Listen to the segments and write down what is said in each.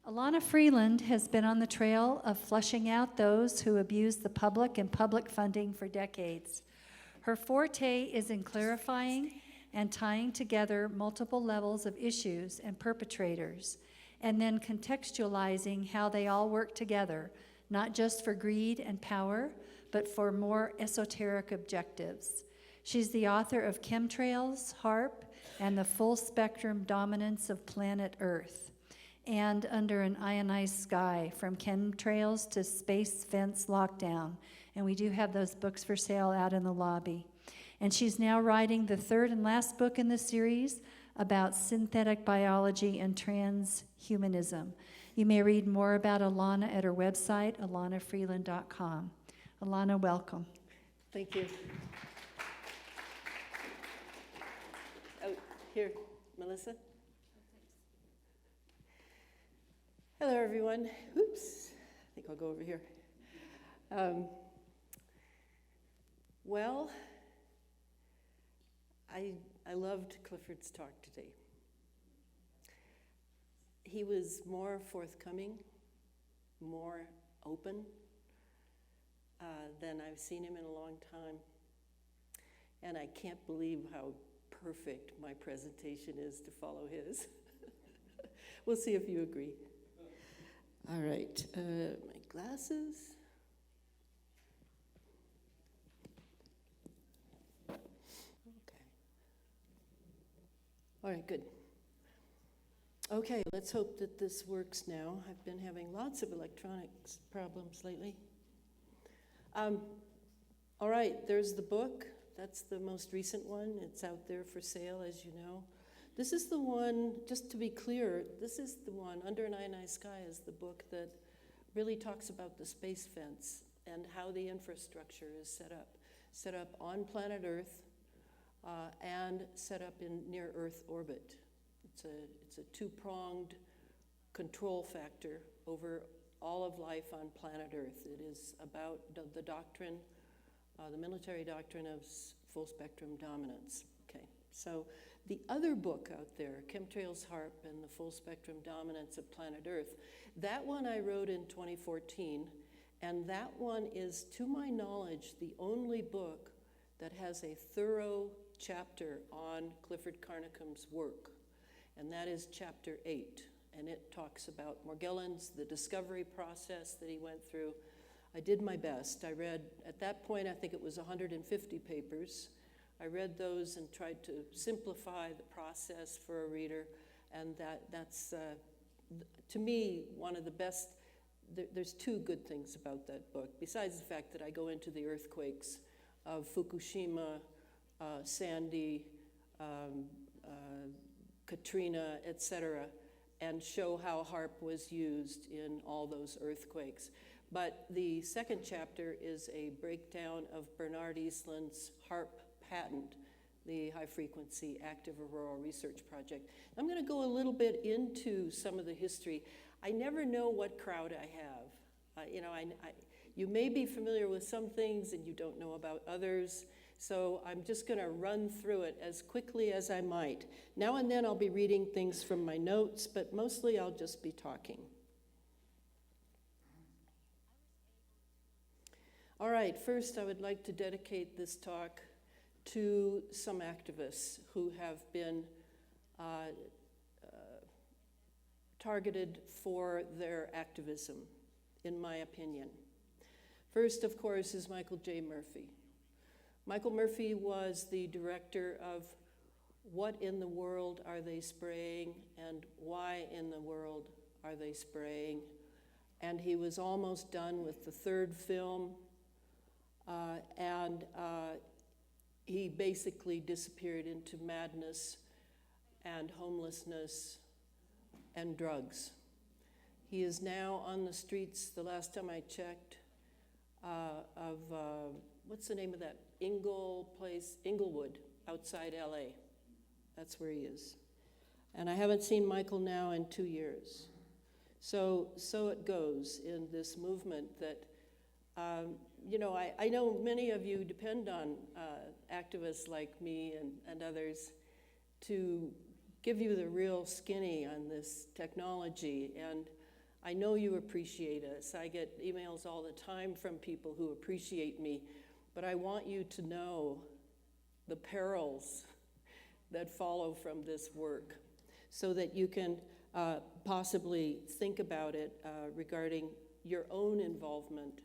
Elana Freeland has been on the trail of flushing out those who abuse the public and public funding for decades. Her forte is in clarifying and tying together multiple levels of issues and perpetrators, and then contextualizing how they all work together, not just for greed and power, but for more esoteric objectives. She's the author of Chemtrails, HAARP, and the Full Spectrum Dominance of Planet Earth, and Under an Ionized Sky, From Chemtrails to Space Fence Lockdown. And we do have those books for sale out in the lobby. And she's now writing the third and last book in the series about synthetic biology and transhumanism. You may read more about Elana at her website, elanafreeland.com. Elana, welcome. Thank you. Oh, here, Melissa. Hello, everyone. Oops, I think I'll go over here. Well, I loved Clifford's talk today. He was more forthcoming, more open than I've seen him in a long time. And I can't believe how perfect my presentation is to follow his. We'll see if you agree. All right, my glasses. Okay. All right, good. Okay, let's hope that this works now. I've been having lots of electronics problems lately. All right, there's the book. That's the most recent one. It's out there for sale, as you know. This is the one, just to be clear, this is the one, Under an Ionized Sky is the book that really talks about the space fence and how the infrastructure is set up on planet Earth and set up in near Earth orbit. It's a two-pronged control factor over all of life on planet Earth. It is about the doctrine, the military doctrine of full spectrum dominance. Okay, so the other book out there, Chemtrails, HAARP, and the Full Spectrum Dominance of Planet Earth, that one I wrote in 2014, and that one is, to my knowledge, the only book that has a thorough chapter on Clifford Carnicom's work, and that is chapter 8, and it talks about Morgellons, the discovery process that he went through. I did my best. I read, at that point, I think it was 150 papers. I read those and tried to simplify the process for a reader, and that's, to me, one of the best. There's two good things about that book, besides the fact that I go into the earthquakes of Fukushima, Sandy, Katrina, etc., and show how HAARP was used in all those earthquakes. But the second chapter is a breakdown of Bernard Eastland's HAARP patent, the High Frequency Active Auroral Research Project. I'm going to go a little bit into some of the history. I never know what crowd I have. You may be familiar with some things and you don't know about others, so I'm just going to run through it as quickly as I might. Now and then I'll be reading things from my notes, but mostly I'll just be talking. All right, first I would like to dedicate this talk to some activists who have been targeted for their activism, in my opinion. First, of course, is Michael J. Murphy. Michael Murphy was the director of What in the World Are They Spraying and Why in the World Are They Spraying? And he was almost done with the third film, and he basically disappeared into madness and homelessness and drugs. He is now on the streets, the last time I checked, of, what's the name of that Inglewood, outside LA. That's where he is. And I haven't seen Michael now in 2 years. So it goes in this movement that, I know many of you depend on activists like me and others to give you the real skinny on this technology. And I know you appreciate us. I get emails all the time from people who appreciate me, but I want you to know the perils that follow from this work so that you can possibly think about it regarding your own involvement.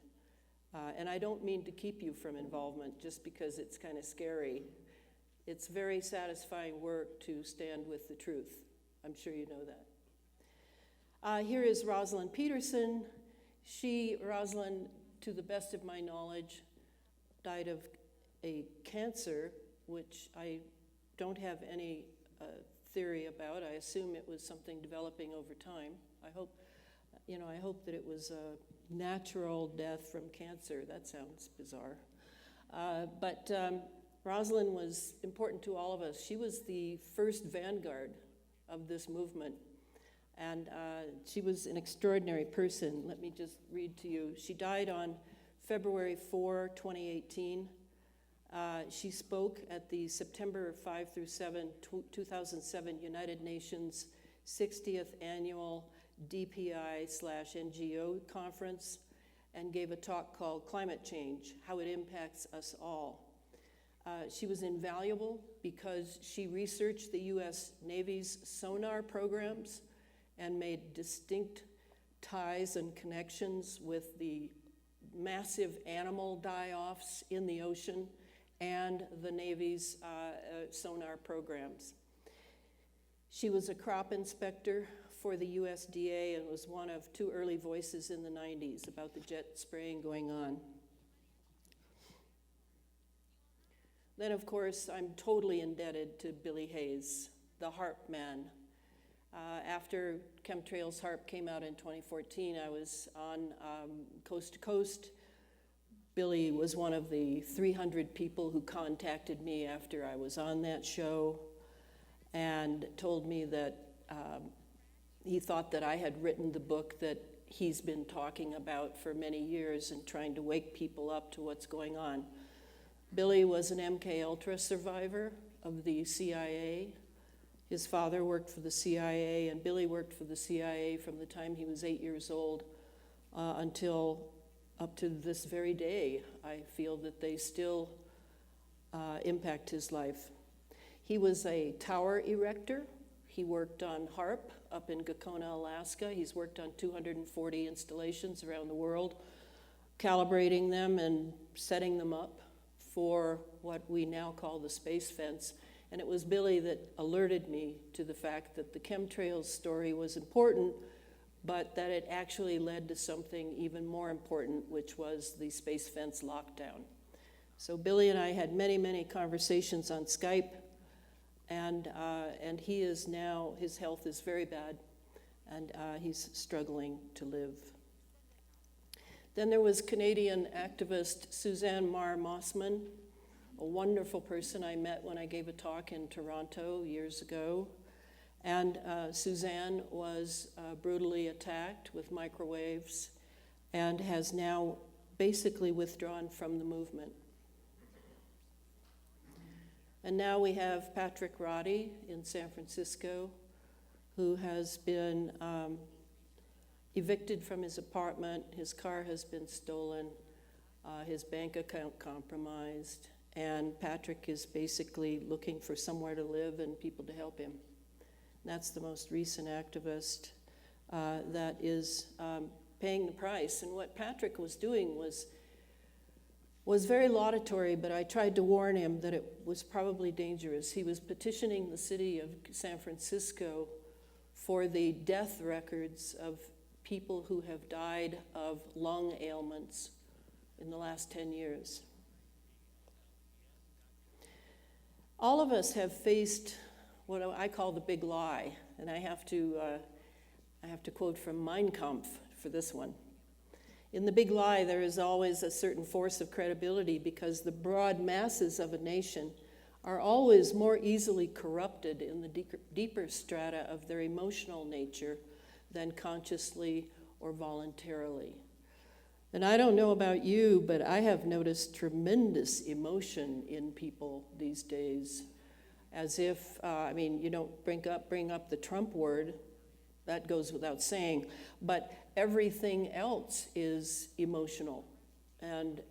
And I don't mean to keep you from involvement just because it's kind of scary. It's very satisfying work to stand with the truth. I'm sure you know that. Here is Rosalind Peterson. Rosalind, to the best of my knowledge, died of a cancer, which I don't have any theory about. I assume it was something developing over time. I hope that it was a natural death from cancer. That sounds bizarre. But Rosalind was important to all of us. She was the first vanguard of this movement. And she was an extraordinary person. Let me just read to you. She died on February 4, 2018. She spoke at the September 5 through 7, 2007 United Nations 60th Annual DPI/NGO Conference and gave a talk called Climate Change, How It Impacts Us All. She was invaluable because she researched the U.S. Navy's sonar programs and made distinct ties and connections with the massive animal die-offs in the ocean and the Navy's sonar programs. She was a crop inspector for the USDA and was one of two early voices in the 90s about the jet spraying going on. Then, of course, I'm totally indebted to Billy Hayes, the HAARP man. After Chemtrails HAARP came out in 2014, I was on Coast to Coast. Billy was one of the 300 people who contacted me after I was on that show and told me that he thought that I had written the book that he's been talking about for many years and trying to wake people up to what's going on. Billy was an MK-Ultra survivor of the CIA. His father worked for the CIA, and Billy worked for the CIA from the time he was 8 years old until up to this very day. I feel that they still impact his life. He was a tower erector. He worked on HAARP up in Gakona, Alaska. He's worked on 240 installations around the world, calibrating them and setting them up for what we now call the space fence. And it was Billy that alerted me to the fact that the chemtrails story was important, but that it actually led to something even more important, which was the space fence lockdown. So Billy and I had many, many conversations on Skype, and he is now, his health is very bad, and he's struggling to live. Then there was Canadian activist Suzanne Mossman, a wonderful person I met when I gave a talk in Toronto years ago. And Suzanne was brutally attacked with microwaves and has now basically withdrawn from the movement. And now we have Patrick Roddy in San Francisco, who has been evicted from his apartment. His car has been stolen, his bank account compromised, and Patrick is basically looking for somewhere to live and people to help him. That's the most recent activist that is paying the price. And what Patrick was doing was very laudatory, but I tried to warn him that it was probably dangerous. He was petitioning the city of San Francisco for the death records of people who have died of lung ailments in the last 10 years. All of us have faced what I call the big lie, and I have to quote from Mein Kampf for this one. In the big lie, there is always a certain force of credibility because the broad masses of a nation are always more easily corrupted in the deeper strata of their emotional nature than consciously or voluntarily. And I don't know about you, but I have noticed tremendous emotion in people these days, as if, you don't bring up the Trump word, that goes without saying, but everything else is emotional, and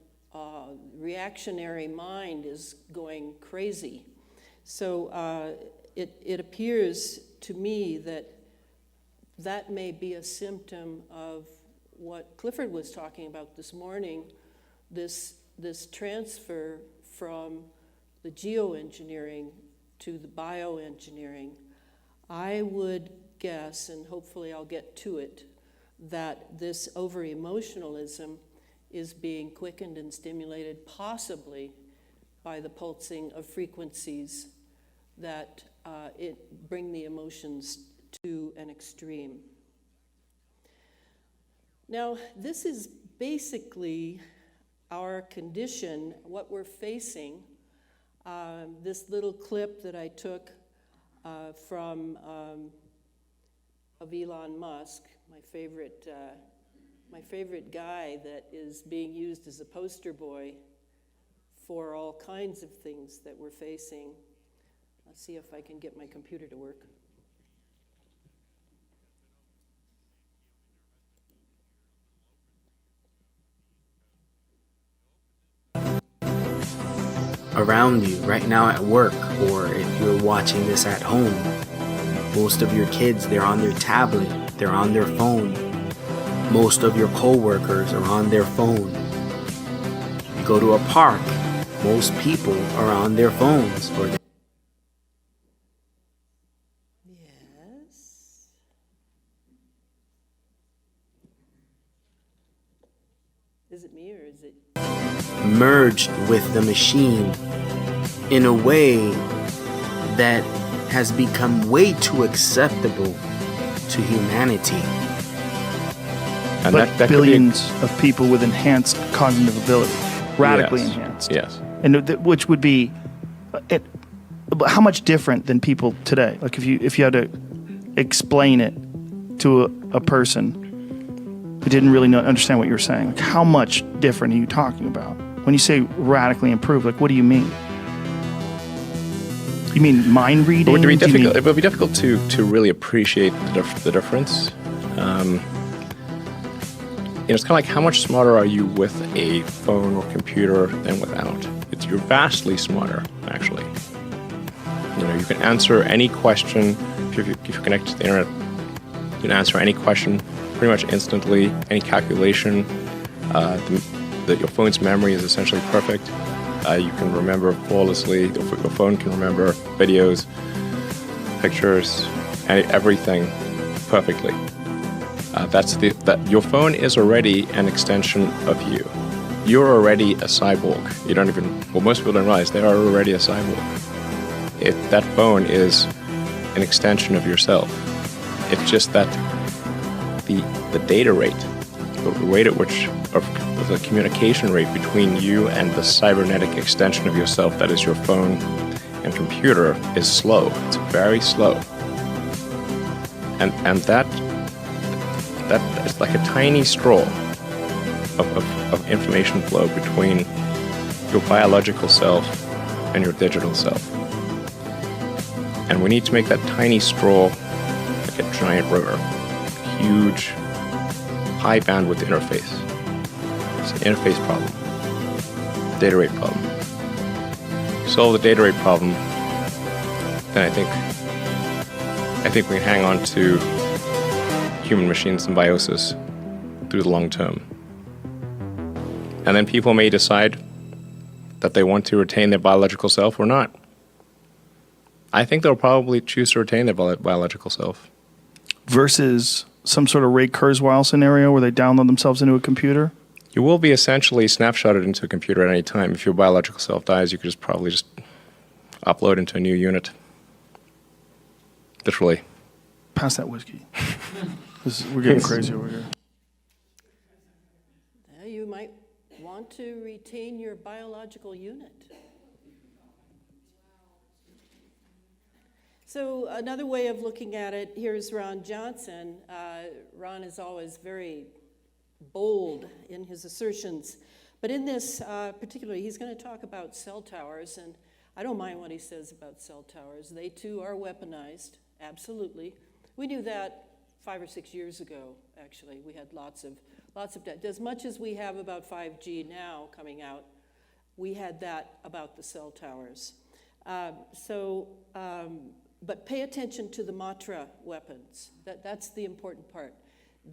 reactionary mind is going crazy. So it appears to me that that may be a symptom of what Clifford was talking about this morning, this transfer from the geoengineering to the bioengineering. I would guess, and hopefully I'll get to it, that this over-emotionalism is being quickened and stimulated possibly by the pulsing of frequencies that bring the emotions to an extreme. Now, this is basically our condition, what we're facing. This little clip that I took from of Elon Musk, my favorite guy that is being used as a poster boy for all kinds of things that we're facing. Let's see if I can get my computer to work. Around you right now at work, or if you're watching this at home, most of your kids, they're on their tablet, they're on their phone. Most of your co-workers are on their phone. You go to a park, most people are on their phones. Yes. Is it me or is it? Merged with the machine in a way that has become way too acceptable to humanity. And but that billions of people with enhanced cognitive ability, radically enhanced. Yes. And which would be, how much different than people today? Like if you had to explain it to a person who didn't really understand what you were saying, like how much different are you talking about? When you say radically improved, like what do you mean? You mean mind reading? It would be difficult to really appreciate the difference. It's kind of like how much smarter are you with a phone or computer than without? You're vastly smarter, actually. You can answer any question if you're connected to the internet. You can answer any question pretty much instantly. Any calculation, your phone's memory is essentially perfect. You can remember flawlessly. Your phone can remember videos, pictures, everything perfectly. Your phone is already an extension of you. You're already a cyborg. Most people don't realize they are already a cyborg. That phone is an extension of yourself. It's just that the data rate, the rate at which, of the communication rate between you and the cybernetic extension of yourself that is your phone and computer is slow. It's very slow. And that is like a tiny straw of information flow between your biological self and your digital self. And we need to make that tiny straw like a giant river, huge, high bandwidth interface. It's an interface problem, data rate problem. Solve the data rate problem, then I think we can hang on to human machine symbiosis through the long term. And then people may decide that they want to retain their biological self or not. I think they'll probably choose to retain their biological self. Versus some sort of Ray Kurzweil scenario where they download themselves into a computer? You will be essentially snapshotted into a computer at any time. If your biological self dies, you could probably just upload into a new unit. Literally. Pass that whiskey. We're getting crazy over here. You might want to retain your biological unit. So another way of looking at it, here's Ron Johnson. Ron is always very bold in his assertions. But in this particularly, he's going to talk about cell towers, and I don't mind what he says about cell towers. They too are weaponized, absolutely. We knew that 5 or 6 years ago, actually. We had lots of as much as we have about 5G now coming out, we had that about the cell towers. But pay attention to the Matra weapons. That's the important part.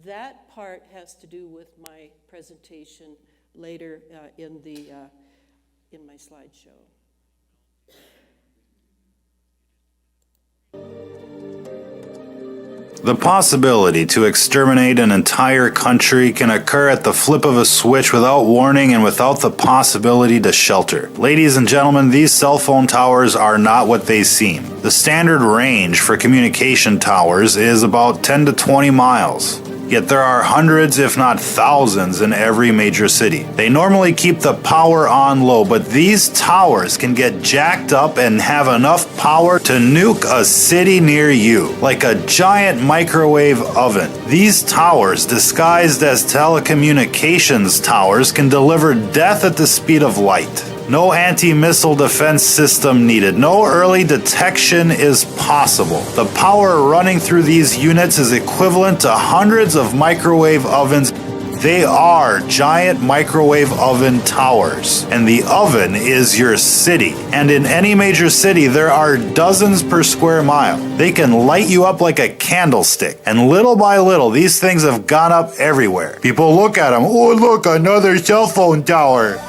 That part has to do with my presentation later in my slideshow. The possibility to exterminate an entire country can occur at the flip of a switch without warning and without the possibility to shelter. Ladies and gentlemen, these cell phone towers are not what they seem. The standard range for communication towers is about 10 to 20 miles. Yet there are hundreds, if not thousands, in every major city. They normally keep the power on low, but these towers can get jacked up and have enough power to nuke a city near you, like a giant microwave oven. These towers, disguised as telecommunications towers, can deliver death at the speed of light. No anti-missile defense system needed. No early detection is possible. The power running through these units is equivalent to hundreds of microwave ovens. They are giant microwave oven towers, and the oven is your city. And in any major city, there are dozens per square mile. They can light you up like a candlestick, and little by little, these things have gone up everywhere. People look at them, oh look, another cell phone tower.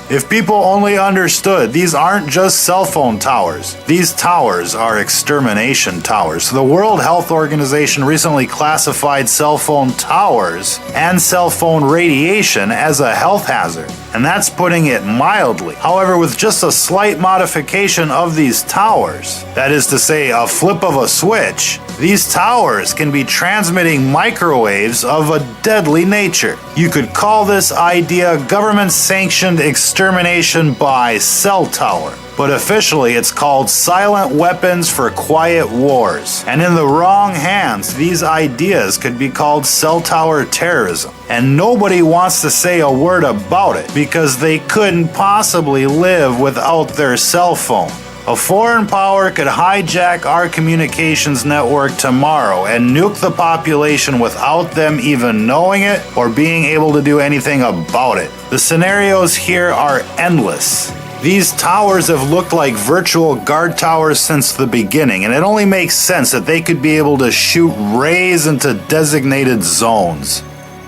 If people only understood, these aren't just cell phone towers. These towers are extermination towers. The World Health Organization recently classified cell phone towers and cell phone radiation as a health hazard, and that's putting it mildly. However, with just a slight modification of these towers, that is to say, a flip of a switch, these towers can be transmitting microwaves of a deadly nature. You could call this idea government-sanctioned extermination by cell tower. But officially it's called silent weapons for quiet wars. And in the wrong hands, these ideas could be called cell tower terrorism. And nobody wants to say a word about it because they couldn't possibly live without their cell phone. A foreign power could hijack our communications network tomorrow and nuke the population without them even knowing it or being able to do anything about it. The scenarios here are endless. These towers have looked like virtual guard towers since the beginning, and it only makes sense that they could be able to shoot rays into designated zones.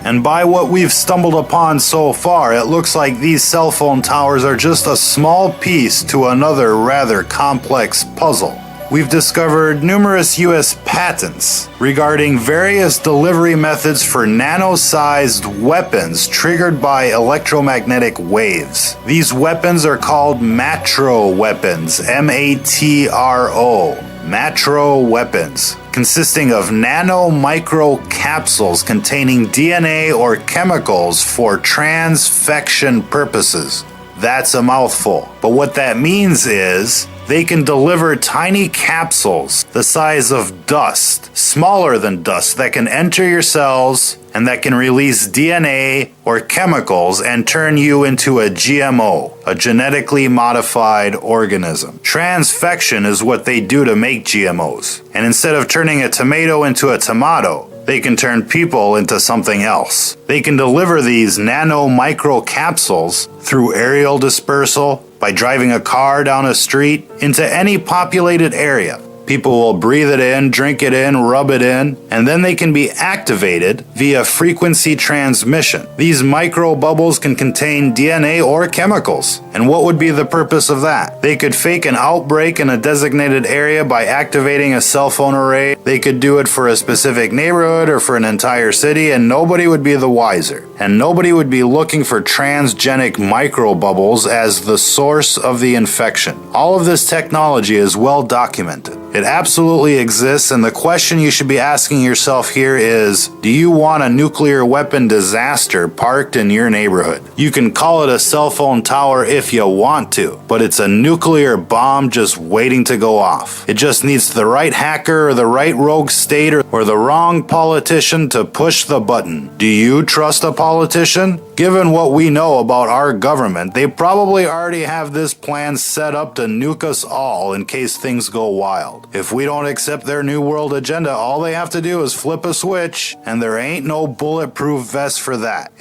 And by what we've stumbled upon so far, it looks like these cell phone towers are just a small piece to another rather complex puzzle. We've discovered numerous U.S. patents regarding various delivery methods for nano-sized weapons triggered by electromagnetic waves. These weapons are called matro weapons, M-A-T-R-O, matro weapons, consisting of nano-micro capsules containing DNA or chemicals for transfection purposes. That's a mouthful. But what that means is they can deliver tiny capsules the size of dust, smaller than dust, that can enter your cells and that can release DNA or chemicals and turn you into a GMO, a genetically modified organism. Transfection is what they do to make GMOs. And instead of turning a tomato into a tomato, they can turn people into something else. They can deliver these nano-micro capsules through aerial dispersal, by driving a car down a street, into any populated area. People will breathe it in, drink it in, rub it in, and then they can be activated via frequency transmission. These micro bubbles can contain DNA or chemicals. And what would be the purpose of that? They could fake an outbreak in a designated area by activating a cell phone array. They could do it for a specific neighborhood or for an entire city, and nobody would be the wiser. And nobody would be looking for transgenic microbubbles as the source of the infection. All of this technology is well documented. It absolutely exists, and the question you should be asking yourself here is, do you want a nuclear weapon disaster parked in your neighborhood? You can call it a cell phone tower if you want to, but it's a nuclear bomb just waiting to go off. It just needs the right hacker or the right rogue state or the wrong politician to push the button. Do you trust a politician? Given what we know about our government, they probably already have this plan set up to nuke us all in case things go wild. world. If we don't accept their New World agenda, all they have to do is flip a switch, and there ain't no bulletproof vest for that.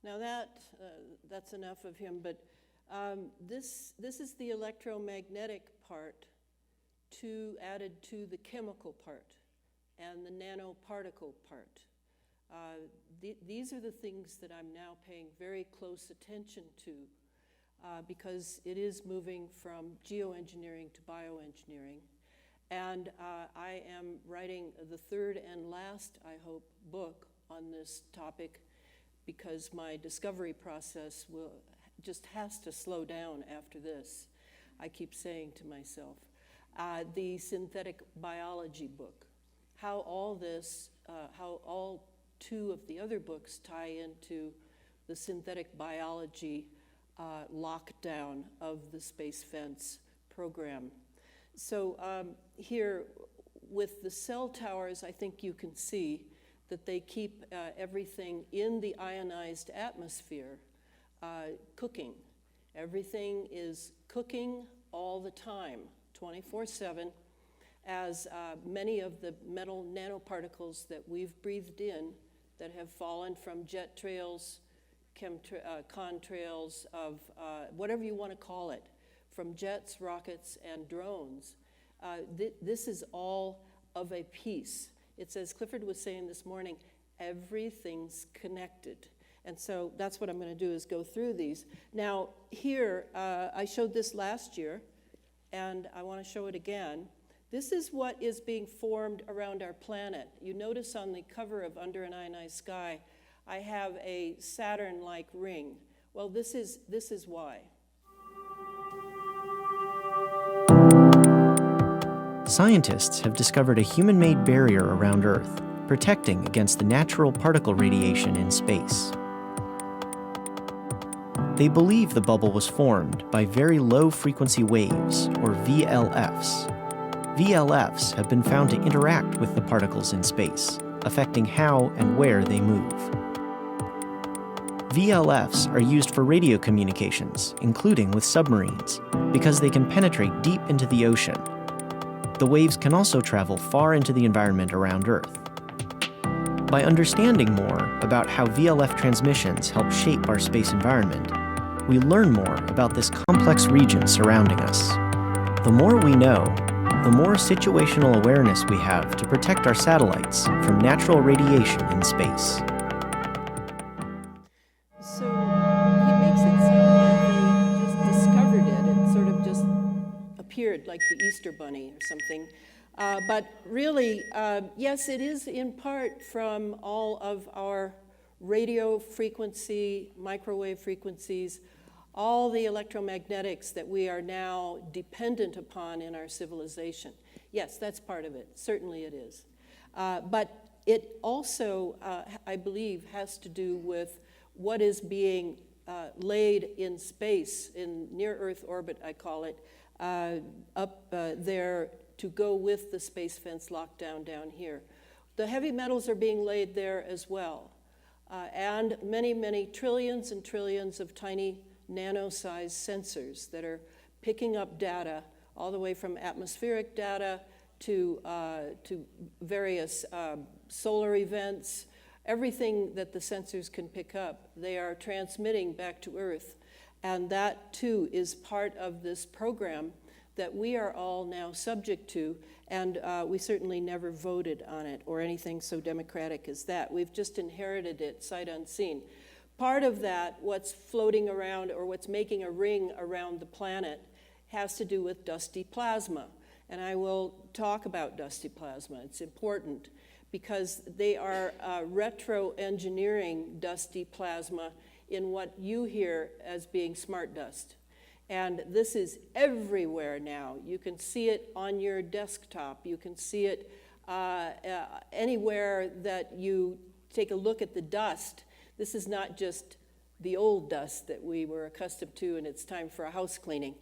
Now that's enough of him, but this is the electromagnetic part added to the chemical part and the nanoparticle part. These are the things that I'm now paying very close attention to because it is moving from geoengineering to bioengineering. And I am writing the third and last, I hope, book on this topic because my discovery process just has to slow down after this, I keep saying to myself. The synthetic biology book, how all two of the other books tie into the synthetic biology lockdown of the space fence program. So here with the cell towers, I think you can see that they keep everything in the ionized atmosphere cooking. Everything is cooking all the time, 24/7, as many of the metal nanoparticles that we've breathed in that have fallen from jet trails, contrails of whatever you want to call it, from jets, rockets, and drones. This is all of a piece. It's as Clifford was saying this morning, everything's connected. And so that's what I'm going to do is go through these. Now here, I showed this last year, and I want to show it again. This is what is being formed around our planet. You notice on the cover of Under an Ionized Sky, I have a Saturn-like ring. Well, this is why. Scientists have discovered a human-made barrier around Earth, protecting against the natural particle radiation in space. They believe the bubble was formed by very low-frequency waves, or VLFs. VLFs have been found to interact with the particles in space, affecting how and where they move. VLFs are used for radio communications, including with submarines, because they can penetrate deep into the ocean. The waves can also travel far into the environment around Earth. By understanding more about how VLF transmissions help shape our space environment, we learn more about this complex region surrounding us. The more we know, the more situational awareness we have to protect our satellites from natural radiation in space. So he makes it sound like they just discovered it. It sort of just appeared like the Easter Bunny or something. But really, yes, it is in part from all of our radio frequency, microwave frequencies, all the electromagnetics that we are now dependent upon in our civilization. Yes, that's part of it. Certainly it is. But it also, I believe, has to do with what is being laid in space, in near-Earth orbit, I call it, up there to go with the space fence lockdown down here. The heavy metals are being laid there as well. And many, many trillions and trillions of tiny nano-sized sensors that are picking up data all the way from atmospheric data to various solar events. Everything that the sensors can pick up, they are transmitting back to Earth. And that, too, is part of this program that we are all now subject to, and we certainly never voted on it or anything so democratic as that. We've just inherited it sight unseen. Part of that, what's floating around or what's making a ring around the planet, has to do with dusty plasma. And I will talk about dusty plasma. It's important because they are retro-engineering dusty plasma in what you hear as being smart dust. And this is everywhere now. You can see it on your desktop. You can see it anywhere that you take a look at the dust. This is not just the old dust that we were accustomed to and it's time for a house cleaning.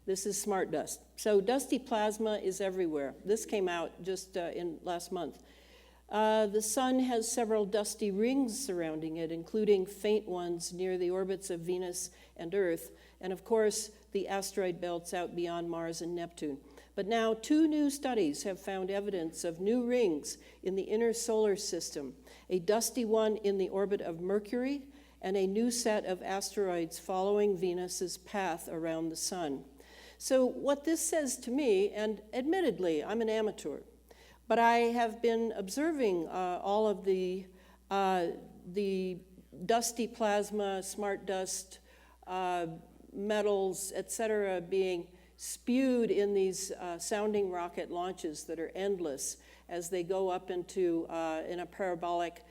This is smart dust. So dusty plasma is everywhere. This came out just in last month. The sun has several dusty rings surrounding it, including faint ones near the orbits of Venus and Earth, and of course, the asteroid belts out beyond Mars and Neptune. But now 2 new studies have found evidence of new rings in the inner solar system, a dusty one in the orbit of Mercury, and a new set of asteroids following Venus's path around the sun. So what this says to me, and admittedly, I'm an amateur, but I have been observing all of the dusty plasma, smart dust, metals, etc., being spewed in these sounding rocket launches that are endless as they go up into, in a parabolic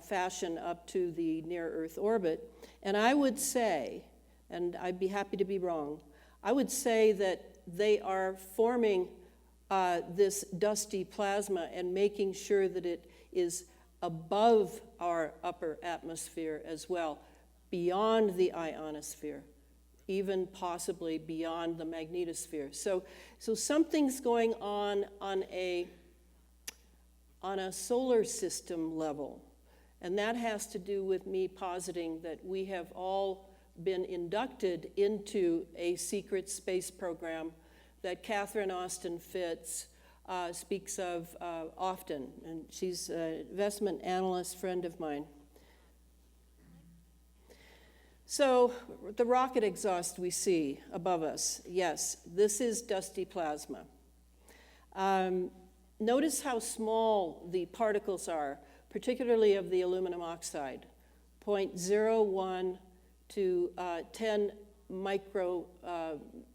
fashion, up to the near-Earth orbit. And I would say, and I'd be happy to be wrong, I would say that they are forming this dusty plasma and making sure that it is above our upper atmosphere as well, beyond the ionosphere, even possibly beyond the magnetosphere. So something's going on a solar system level, and that has to do with me positing that we have all been inducted into a secret space program that Catherine Austin Fitts speaks of often, and she's an investment analyst friend of mine. So the rocket exhaust we see above us, yes, this is dusty plasma. Notice how small the particles are, particularly of the aluminum oxide, 0.01 to 10 micro,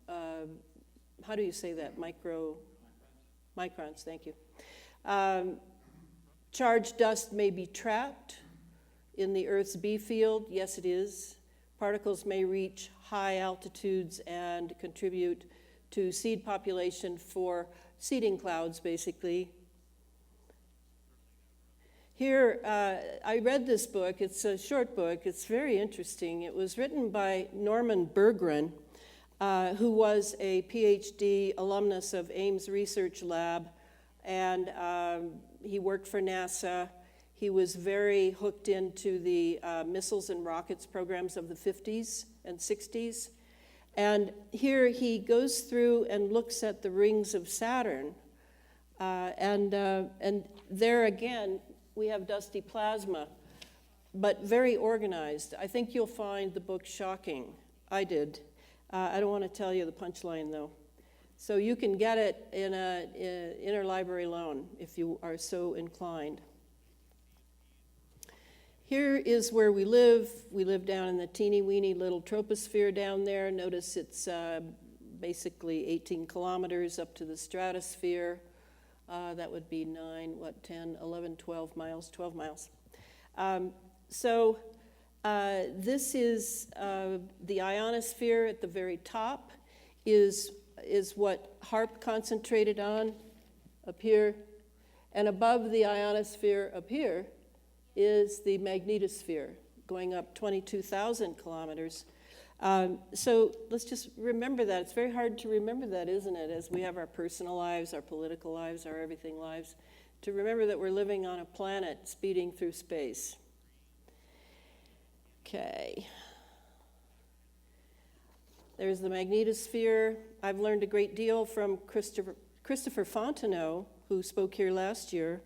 how do you say that? Microns, thank you. Charged dust may be trapped in the Earth's B field. Yes, it is. Particles may reach high altitudes and contribute to seed population for seeding clouds, basically. Here, I read this book. It's a short book. It's very interesting. It was written by Norman Berggren, who was a PhD alumnus of Ames Research Lab, and he worked for NASA. He was very hooked into the missiles and rockets programs of the 50s and 60s. And here he goes through and looks at the rings of Saturn. And there again, we have dusty plasma, but very organized. I think you'll find the book shocking. I did. I don't want to tell you the punchline, though. So you can get it in an interlibrary loan if you are so inclined. Here is where we live. We live down in the teeny-weeny little troposphere down there. Notice it's basically 18 kilometers up to the stratosphere. That would be 9, 10, 11, 12 miles, 12 miles. This is the ionosphere at the very top is what HAARP concentrated on up here. And above the ionosphere up here is the magnetosphere, going up 22,000 kilometers. So let's just remember that. It's very hard to remember that, isn't it, as we have our personal lives, our political lives, our everything lives, to remember that we're living on a planet speeding through space. Okay. There's the magnetosphere. I've learned a great deal from Christopher Fontenot, who spoke here last year,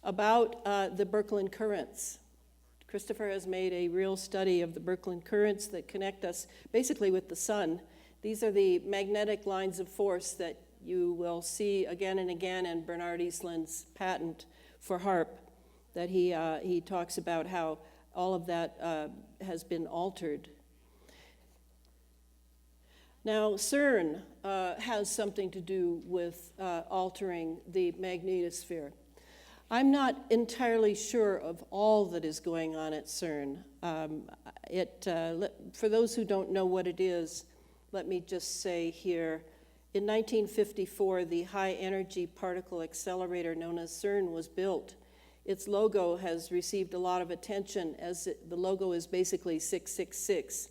about the Birkeland currents. Christopher has made a real study of the Birkeland currents that connect us basically with the sun. These are the magnetic lines of force that you will see again and again in Bernard Eastland's patent for HAARP, that he talks about how all of that has been altered. Now, CERN has something to do with altering the magnetosphere. I'm not entirely sure of all that is going on at CERN. For those who don't know what it is, let me just say here, in 1954, the high-energy particle accelerator known as CERN was built. Its logo has received a lot of attention, as the logo is basically 666.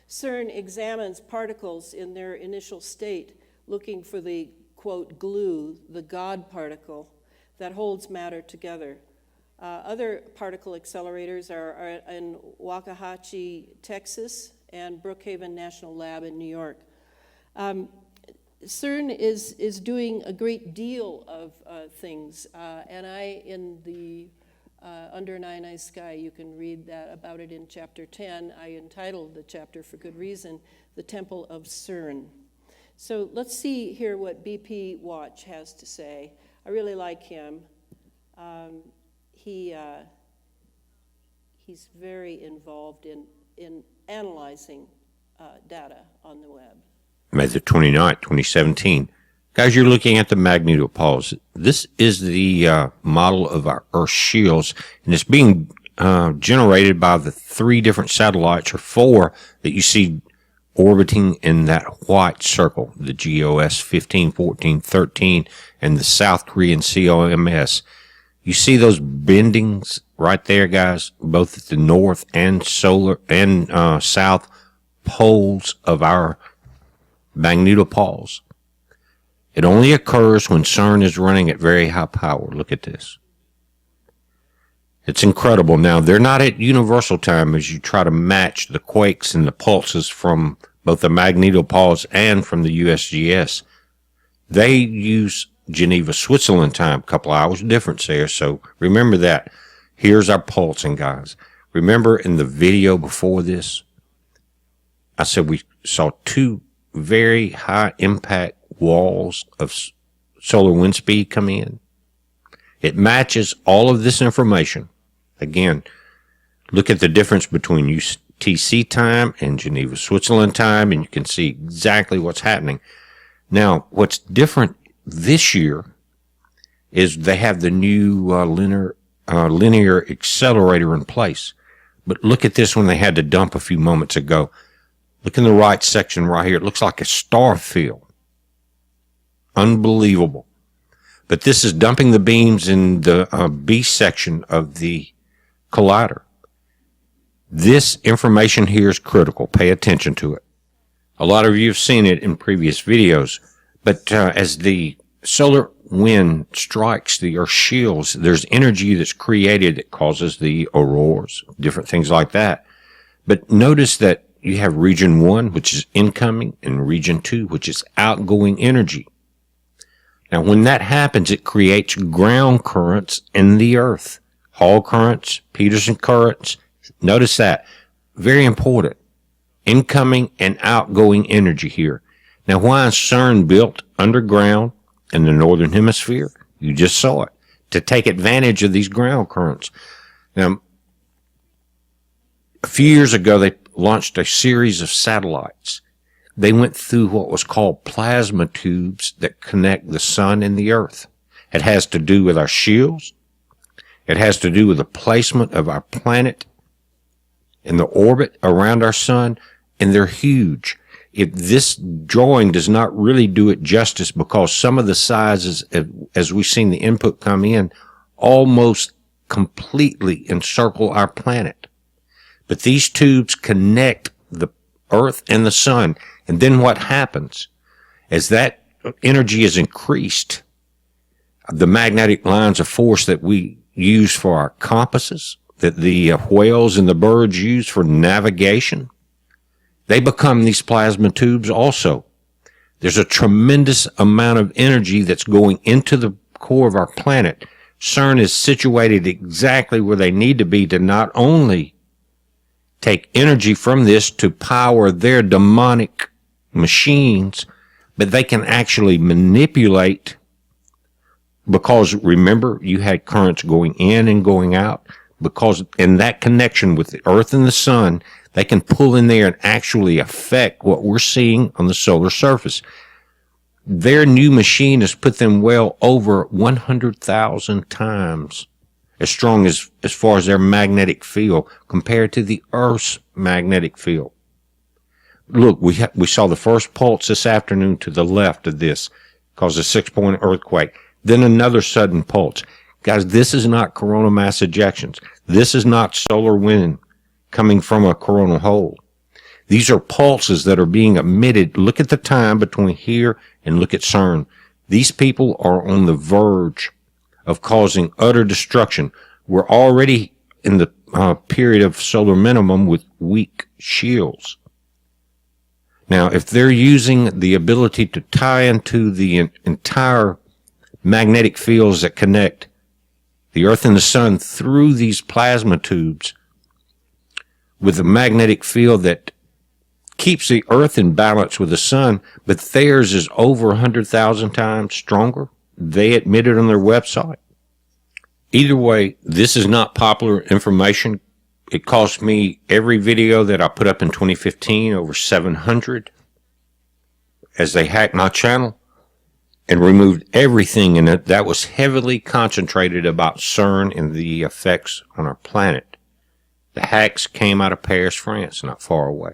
CERN examines particles in their initial state, looking for the, quote, glue, the God particle, that holds matter together. Other particle accelerators are in Waxahachie, Texas, and Brookhaven National Lab in New York. CERN is doing a great deal of things, and in the Under an Ionized Sky, you can read that about it in chapter 10. I entitled the chapter, for good reason, The Temple of CERN. So let's see here what BP Watch has to say. I really like him. He's very involved in analyzing data on the web. May the 29th, 2017. Guys, you're looking at the magnetopoles. This is the model of our Earth shields, and it's being generated by the 3 different satellites, or 4, that you see orbiting in that white circle, the GOS 15, 14, 13, and the South Korean COMS. You see those bendings right there, guys, both at the north and solar and south poles of our magnetopoles. It only occurs when CERN is running at very high power. Look at this. It's incredible. Now, they're not at universal time as you try to match the quakes and the pulses from both the magnetopoles and from the USGS. They use Geneva, Switzerland time, a couple hours difference there. So remember that. Here's our pulsing, guys. Remember in the video before this, I said we saw 2 very high impact walls of solar wind speed come in. It matches all of this information. Again, look at the difference between UTC time and Geneva, Switzerland time, and you can see exactly what's happening. Now, what's different this year is they have the new linear accelerator in place. But look at this one they had to dump a few moments ago. Look in the right section right here. It looks like a star field. Unbelievable. But this is dumping the beams in the B section of the collider. This information here is critical. Pay attention to it. A lot of you have seen it in previous videos, but as the solar wind strikes the Earth shields, there's energy that's created that causes the auroras, different things like that. But notice that you have region 1, which is incoming, and region 2, which is outgoing energy. Now, when that happens, it creates ground currents in the Earth. Hall currents, Peterson currents. Notice that. Very important. Incoming and outgoing energy here. Now, why is CERN built underground in the northern hemisphere? You just saw it. To take advantage of these ground currents. Now, a few years ago, they launched a series of satellites. They went through what was called plasma tubes that connect the sun and the earth. It has to do with our shields. It has to do with the placement of our planet in the orbit around our sun, and they're huge. If this drawing does not really do it justice, because some of the sizes, as we've seen the input come in, almost completely encircle our planet. But these tubes connect the earth and the sun. And then what happens? As that energy is increased, the magnetic lines of force that we use for our compasses, that the whales and the birds use for navigation, they become these plasma tubes also. There's a tremendous amount of energy that's going into the core of our planet. CERN is situated exactly where they need to be to not only take energy from this to power their demonic machines, but they can actually manipulate, because remember, you had currents going in and going out, because in that connection with the earth and the sun, they can pull in there and actually affect what we're seeing on the solar surface. Their new machine has put them well over 100,000 times as strong as far as their magnetic field compared to the Earth's magnetic field. Look, we saw the first pulse this afternoon to the left of this, caused a 6-point earthquake. Then another sudden pulse. Guys, this is not coronal mass ejections. This is not solar wind coming from a coronal hole. These are pulses that are being emitted. Look at the time between here and look at CERN. These people are on the verge of causing utter destruction. We're already in the period of solar minimum with weak shields. Now, if they're using the ability to tie into the entire magnetic fields that connect the Earth and the Sun through these plasma tubes with a magnetic field that keeps the Earth in balance with the Sun, but theirs is over 100,000 times stronger, they admit it on their website. Either way, this is not popular information. It cost me every video that I put up in 2015 over 700 as they hacked my channel and removed everything in it that was heavily concentrated about CERN and the effects on our planet. The hacks came out of Paris, France, not far away.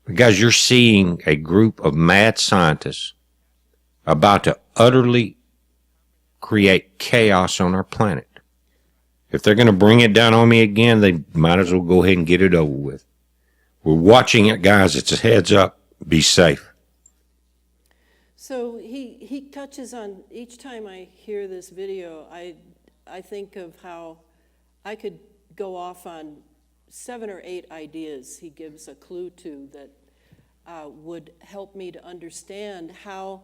But guys, you're seeing a group of mad scientists about to utterly create chaos on our planet. If they're going to bring it down on me again, they might as well go ahead and get it over with. We're watching it, guys. It's a heads up. Be safe. So he touches on, each time I hear this video, I think of how I could go off on 7 or 8 ideas he gives a clue to that would help me to understand how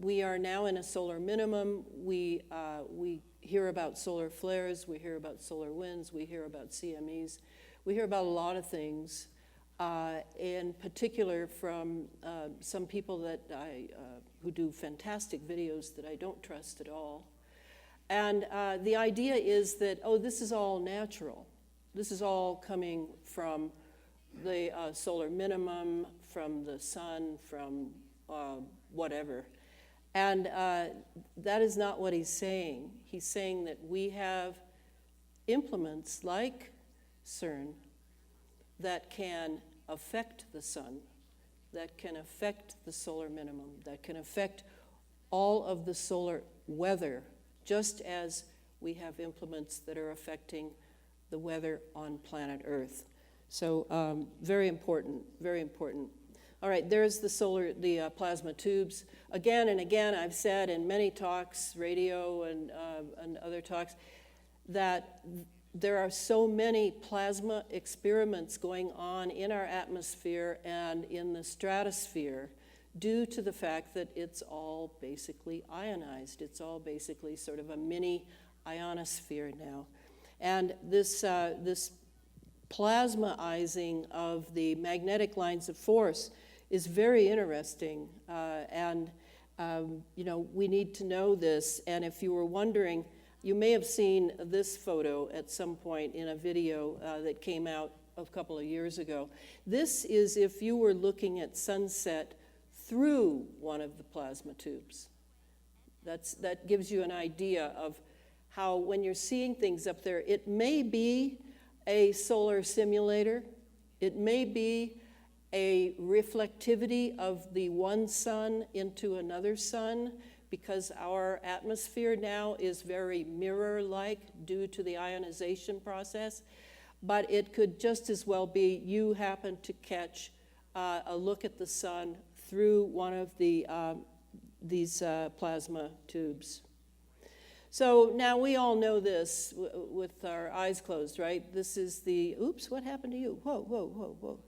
we are now in a solar minimum. We hear about solar flares, we hear about solar winds, we hear about CMEs, we hear about a lot of things, in particular from some people that who do fantastic videos that I don't trust at all. And the idea is that, oh, this is all natural. This is all coming from the solar minimum, from the sun, from whatever. And that is not what he's saying. He's saying that we have implements like CERN that can affect the sun, that can affect the solar minimum, that can affect all of the solar weather, just as we have implements that are affecting the weather on planet Earth. So very important, very important. All right, there's the plasma tubes. Again and again, I've said in many talks, radio and other talks, that there are so many plasma experiments going on in our atmosphere and in the stratosphere due to the fact that it's all basically ionized. It's all basically sort of a mini ionosphere now. And this plasmaizing of the magnetic lines of force is very interesting, you know, we need to know this. And if you were wondering, you may have seen this photo at some point in a video that came out a couple of years ago. This is if you were looking at sunset through one of the plasma tubes. That gives you an idea of how when you're seeing things up there, it may be a solar simulator, it may be a reflectivity of the one sun into another sun, because our atmosphere now is very mirror-like due to the ionization process. But it could just as well be you happen to catch a look at the sun through one of these plasma tubes. So now we all know this with our eyes closed, right? This is the, oops, what happened to you? Whoa, whoa, whoa, whoa.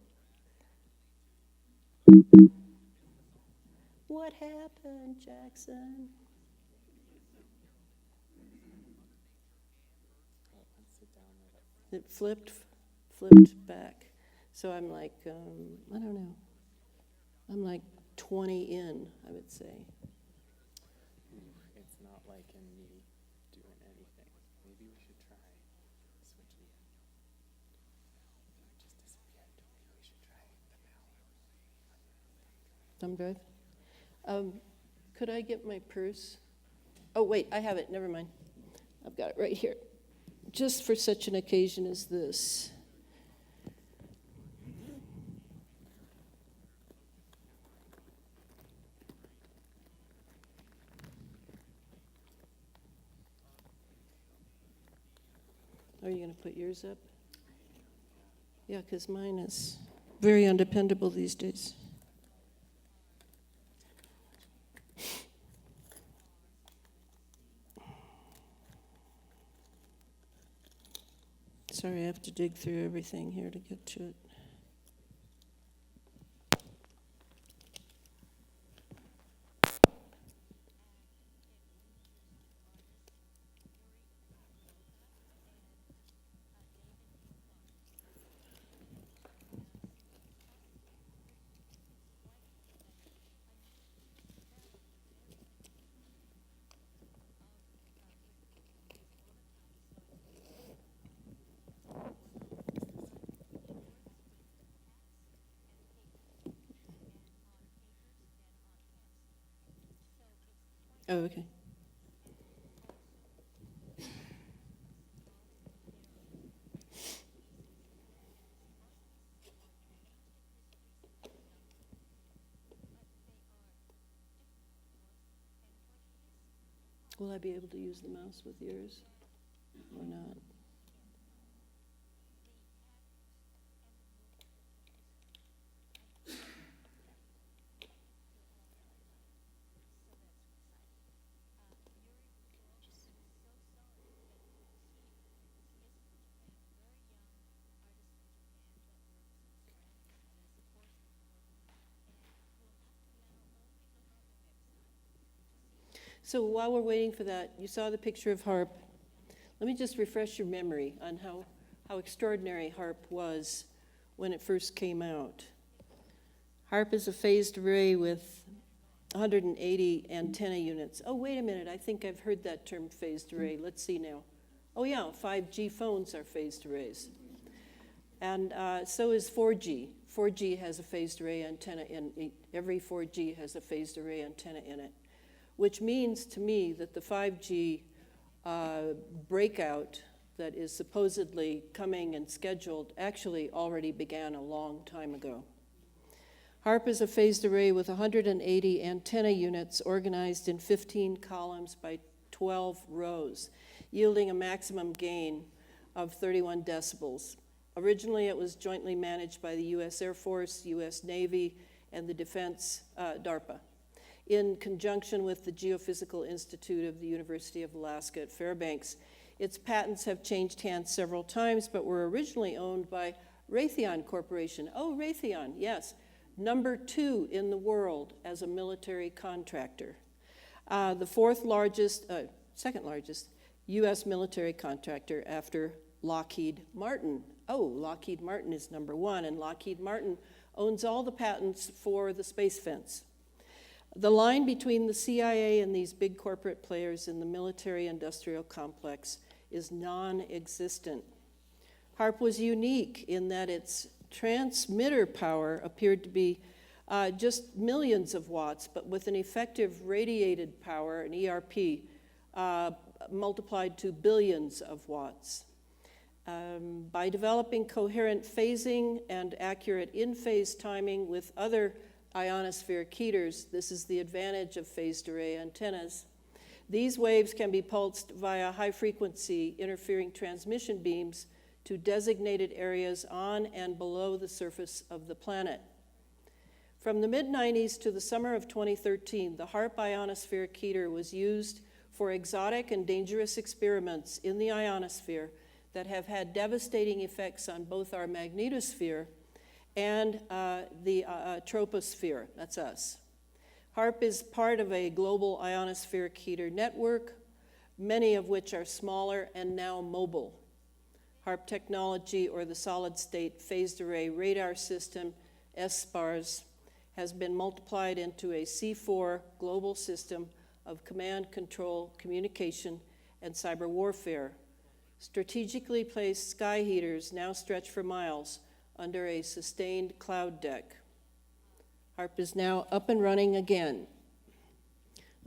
What happened, Jackson? It flipped back. So I'm like, I don't know. I'm like 20 in, I would say. It's not like me doing anything. Maybe we should try switching it. Just disappeared. Maybe we should try the Thumb drive? Could I get my purse? Oh, wait, I have it. Never mind. I've got it right here. Just for such an occasion as this. Are you going to put yours up? Yeah, because mine is very undependable these days. Sorry, I have to dig through everything here to get to it. Oh, okay. Will I be able to use the mouse with yours or not? So while we're waiting for that, you saw the picture of HAARP. Let me just refresh your memory on how extraordinary HAARP was when it first came out. HAARP is a phased array with 180 antenna units. Oh, wait a minute, I think I've heard that term phased array. Let's see now. Oh yeah, 5G phones are phased arrays. And so is 4G. 4G has a phased array antenna in it. Every 4G has a phased array antenna in it, which means to me that the 5G breakout that is supposedly coming and scheduled actually already began a long time ago. HAARP is a phased array with 180 antenna units organized in 15 columns by 12 rows, yielding a maximum gain of 31 decibels. Originally, it was jointly managed by the U.S. Air Force, U.S. Navy, and the Defense, DARPA, in conjunction with the Geophysical Institute of the University of Alaska at Fairbanks. Its patents have changed hands several times, but were originally owned by Raytheon Corporation. Oh, Raytheon, yes. Number 2 in the world as a military contractor. The second largest U.S. military contractor after Lockheed Martin. Oh, Lockheed Martin is number 1, and Lockheed Martin owns all the patents for the space fence. The line between the CIA and these big corporate players in the military-industrial complex is non-existent. HAARP was unique in that its transmitter power appeared to be just millions of watts, but with an effective radiated power, an ERP, multiplied to billions of watts. By developing coherent phasing and accurate in-phase timing with other ionospheric heaters, this is the advantage of phased array antennas. These waves can be pulsed via high-frequency interfering transmission beams to designated areas on and below the surface of the planet. From the mid-90s to the summer of 2013, the HAARP ionospheric heater was used for exotic and dangerous experiments in the ionosphere that have had devastating effects on both our magnetosphere and the troposphere, that's us. HAARP is part of a global ionospheric heater network, many of which are smaller and now mobile. HAARP technology, or the solid-state phased array radar system, SSPARS, has been multiplied into a C4 global system of command, control, communication, and cyber warfare. Strategically placed sky heaters now stretch for miles under a sustained cloud deck. HAARP is now up and running again.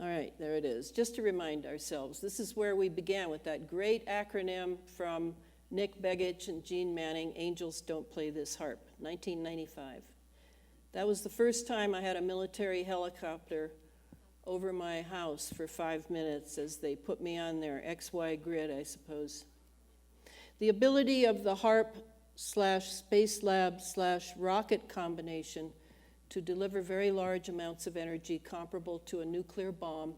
All right, there it is. Just to remind ourselves, this is where we began with that great acronym from Nick Begich and Gene Manning, Angels Don't Play This HAARP, 1995. That was the first time I had a military helicopter over my house for 5 minutes as they put me on their XY grid, I suppose. The ability of the HAARP/Spacelab/rocket combination to deliver very large amounts of energy comparable to a nuclear bomb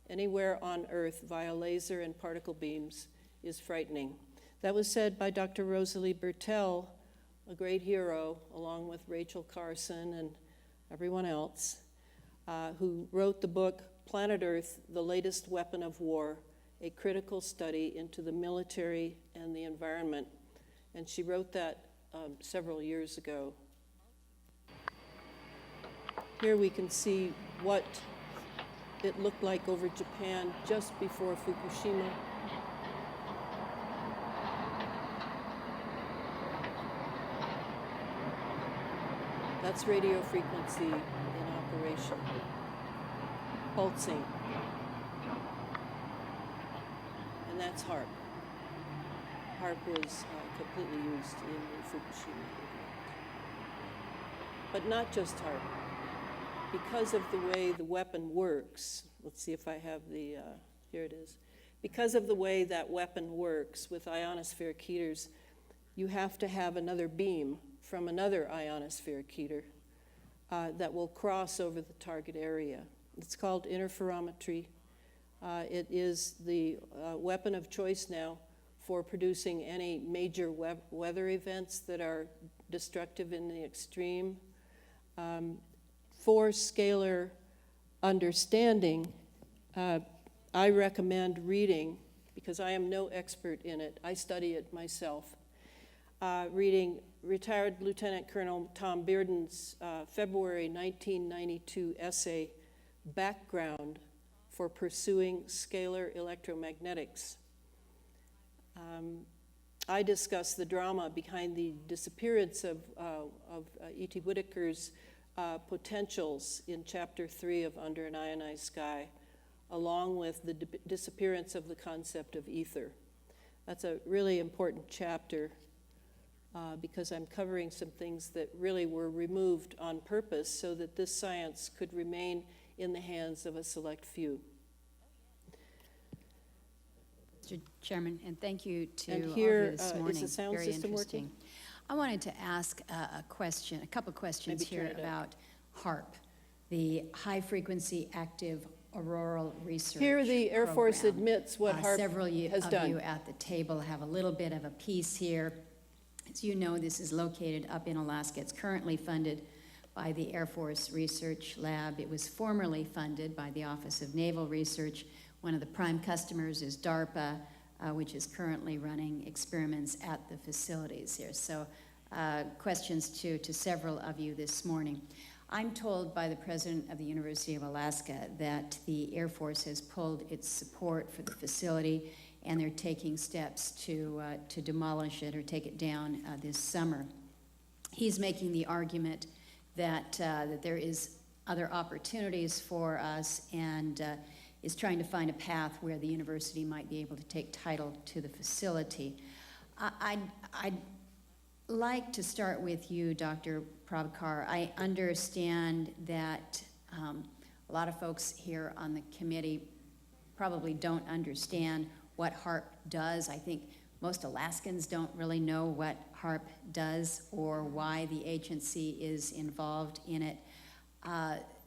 anywhere on Earth via laser and particle beams is frightening. That was said by Dr. Rosalie Bertell, a great hero, along with Rachel Carson and everyone else, who wrote the book Planet Earth, The Latest Weapon of War, a critical study into the military and the environment. And she wrote that several years ago. Here we can see what it looked like over Japan just before Fukushima. That's radio frequency in operation, pulsing. that's HAARP. HAARP was completely used in the Fukushima event. But not just HAARP. Because of the way the weapon works, let's see if I have the, here it is. Because of the way that weapon works with ionospheric heaters, you have to have another beam from another ionospheric heater that will cross over the target area. It's called interferometry. It is the weapon of choice now for producing any major weather events that are destructive in the extreme. For scalar understanding, I recommend reading, because I am no expert in it, I study it myself, reading retired Lieutenant Colonel Tom Bearden's February 1992 essay, Background for Pursuing Scalar Electromagnetics. I discuss the drama behind the disappearance of E.T. Whittaker's potentials in Chapter 3 of Under an Ionized Sky, along with the disappearance of the concept of ether. That's a really important chapter because I'm covering some things that really were removed on purpose so that this science could remain in the hands of a select few. Mr. Chairman, and thank you to And all of here, you this is morning. the sound Very system interesting. working? I wanted to ask a couple questions Maybe turn here it up. about HAARP, the High Frequency Active Auroral Research Here the Air Force Program. admits what HAARP Several has of done. you at the table have a little bit of a piece here. As you know, this is located up in Alaska. It's currently funded by the Air Force Research Lab. It was formerly funded by the Office of Naval Research. One of the prime customers is DARPA, which is currently running experiments at the facilities here. So questions to several of you this morning. I'm told by the president of the University of Alaska that the Air Force has pulled its support for the facility and they're taking steps to demolish it or take it down this summer. He's making the argument that there is other opportunities for us and is trying to find a path where the university might be able to take title to the facility. I'd like to start with you, Dr. Prabhakar. I understand that a lot of folks here on the committee probably don't understand what HAARP does. I think most Alaskans don't really know what HAARP does or why the agency is involved in it.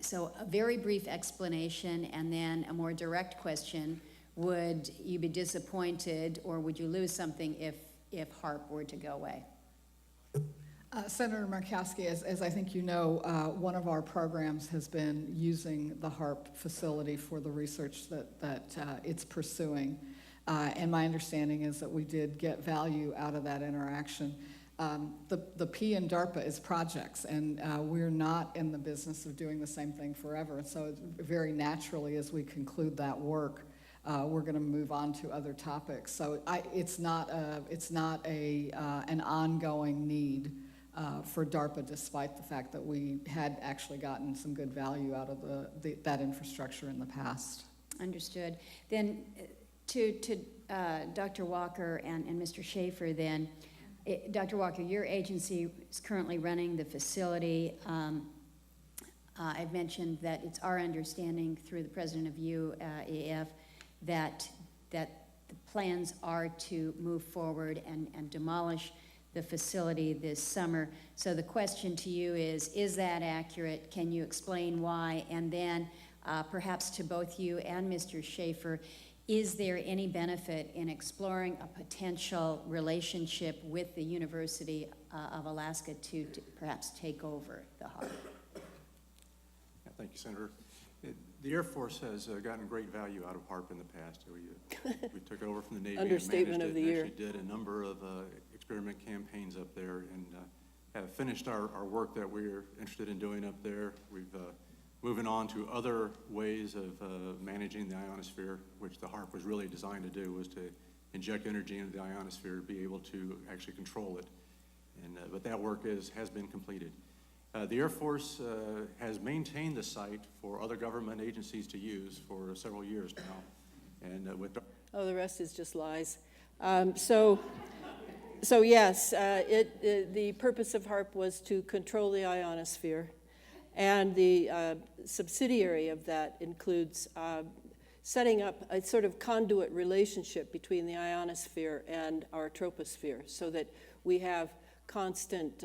So a very brief explanation and then a more direct question. Would you be disappointed or would you lose something if HAARP were to go away? Senator Murkowski, as I think you know, one of our programs has been using the HAARP facility for the research that it's pursuing. And my understanding is that we did get value out of that interaction. The P in DARPA is projects, and we're not in the business of doing the same thing forever. So very naturally, as we conclude that work, we're going to move on to other topics. So it's not an ongoing need for DARPA, despite the fact that we had actually gotten some good value out of that infrastructure in the past. Understood. Then to Dr. Walker and Mr. Schaefer then, Dr. Walker, your agency is currently running the facility. I've mentioned that it's our understanding through the president of UAF that the plans are to move forward and demolish the facility this summer. So the question to you is that accurate? Can you explain why? And then perhaps to both you and Mr. Schaefer, is there any benefit in exploring a potential relationship with the University of Alaska to perhaps take over the HAARP? Yeah, thank you, Senator. The Air Force has gotten great value out of HAARP in the past. We took over from the Navy Understatement and of the managed it year. and actually did a number of experiment campaigns up there and have finished our work that we're interested in doing up there. We've moving on to other ways of managing the ionosphere, which the HAARP was really designed to do, was to inject energy into the ionosphere to be able to actually control it. And but that work has been completed. The Air Force has maintained the site for other government agencies to use for several years now. And with Oh, the rest is just lies. So yes, the purpose of HAARP was to control the ionosphere, and the subsidiary of that includes setting up a sort of conduit relationship between the ionosphere and our troposphere, so that we have constant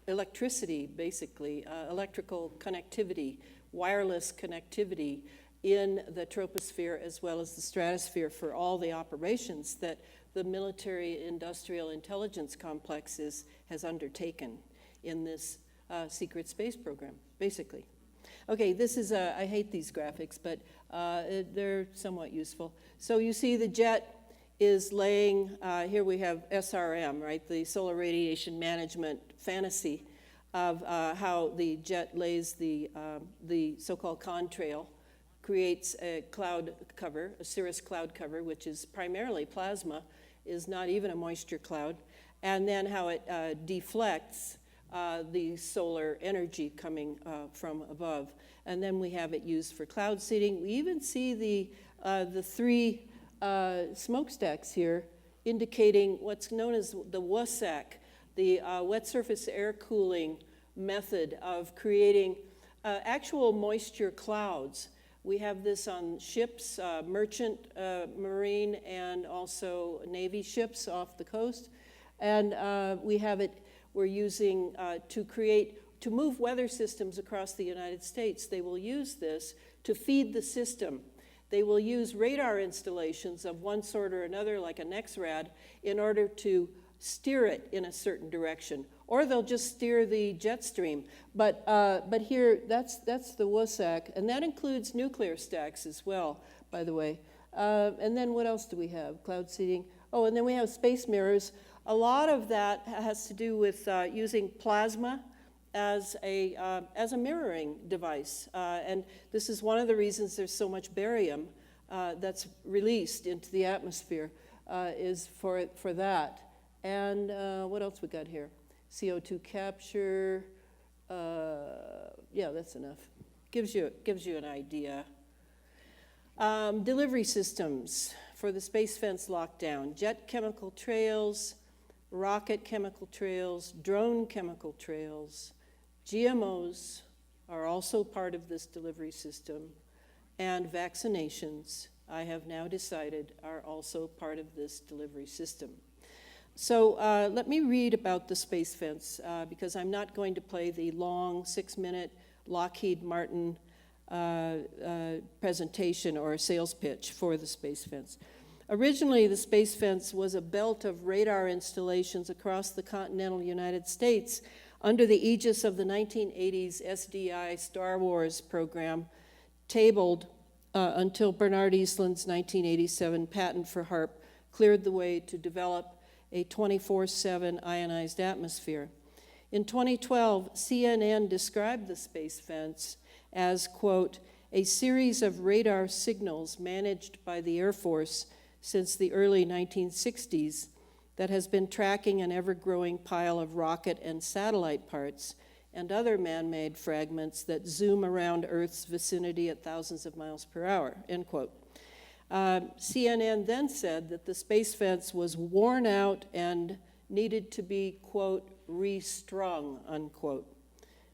electricity, basically, electrical connectivity, wireless connectivity in the troposphere as well as the stratosphere for all the operations that the military industrial intelligence complex has undertaken in this secret space program, basically. Okay, this is, I hate these graphics, but they're somewhat useful. So you see the jet is laying, here we have SRM, right, the solar radiation management fantasy of how the jet lays the so-called contrail, creates a cloud cover, a cirrus cloud cover, which is primarily plasma, is not even a moisture cloud, and then how it deflects the solar energy coming from above. And then we have it used for cloud seeding. We even see the three smokestacks here indicating what's known as the WSAC, the wet surface air cooling method of creating actual moisture clouds. We have this on ships, merchant marine and also Navy ships off the coast. And we have it, we're using to move weather systems across the United States. They will use this to feed the system. They will use radar installations of one sort or another, like an XRAD, in order to steer it in a certain direction. Or they'll just steer the jet stream. But here, that's the WSAC, and that includes nuclear stacks as well, by the way. And then what else do we have? Cloud seeding. Oh, and then we have space mirrors. A lot of that has to do with using plasma as a mirroring device. And this is one of the reasons there's so much barium that's released into the atmosphere, is for that. And what else we got here? CO2 capture. Yeah, that's enough. Gives you an idea. Delivery systems for the space fence lockdown. Jet chemical trails, rocket chemical trails, drone chemical trails. GMOs are also part of this delivery system. And vaccinations, I have now decided, are also part of this delivery system. So let me read about the space fence, because I'm not going to play the long 6-minute Lockheed Martin presentation or sales pitch for the space fence. Originally, the space fence was a belt of radar installations across the continental United States under the aegis of the 1980s SDI Star Wars program, tabled until Bernard Eastland's 1987 patent for HAARP cleared the way to develop a 24/7 ionized atmosphere. In 2012, CNN described the space fence as, quote, a series of radar signals managed by the Air Force since the early 1960s that has been tracking an ever-growing pile of rocket and satellite parts and other man-made fragments that zoom around Earth's vicinity at thousands of miles per hour, end quote. CNN then said that the space fence was worn out and needed to be, quote, restrung, unquote.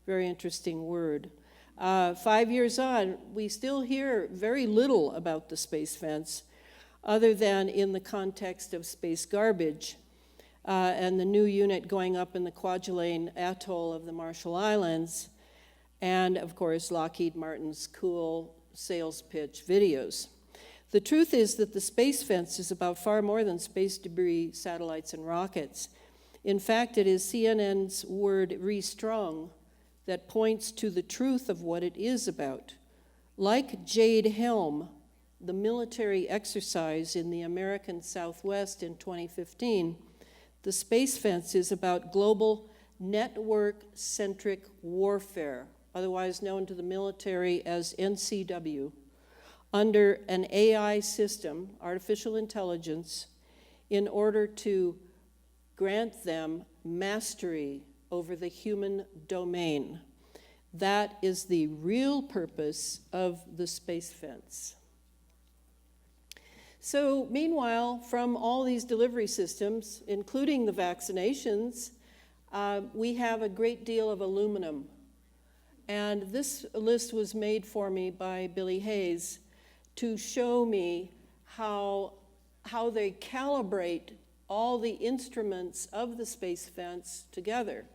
Very interesting word. 5 years on, we still hear very little about the space fence, other than in the context of space garbage and the new unit going up in the Kwajalein Atoll of the Marshall Islands, and of course Lockheed Martin's cool sales pitch videos. The truth is that the space fence is about far more than space debris, satellites, and rockets. In fact, it is CNN's word restrung that points to the truth of what it is about. Like Jade Helm, the military exercise in the American Southwest in 2015, the space fence is about global network-centric warfare, otherwise known to the military as NCW, under an AI system, artificial intelligence, in order to grant them mastery over the human domain. That is the real purpose of the space fence. So meanwhile, from all these delivery systems, including the vaccinations, we have a great deal of aluminum. And this list was made for me by Billy Hayes to show me how they calibrate all the instruments of the space fence together.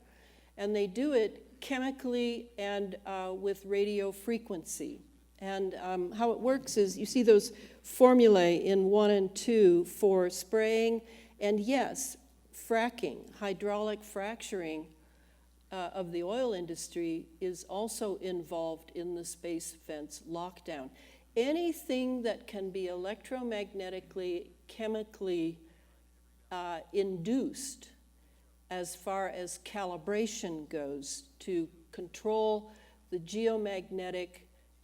And they do it chemically and with radio frequency. And how it works is, you see those formulae in 1 and 2 for spraying, and yes, fracking, hydraulic fracturing of the oil industry is also involved in the space fence lockdown. Anything that can be electromagnetically, chemically induced as far as calibration goes to control the geomagnetic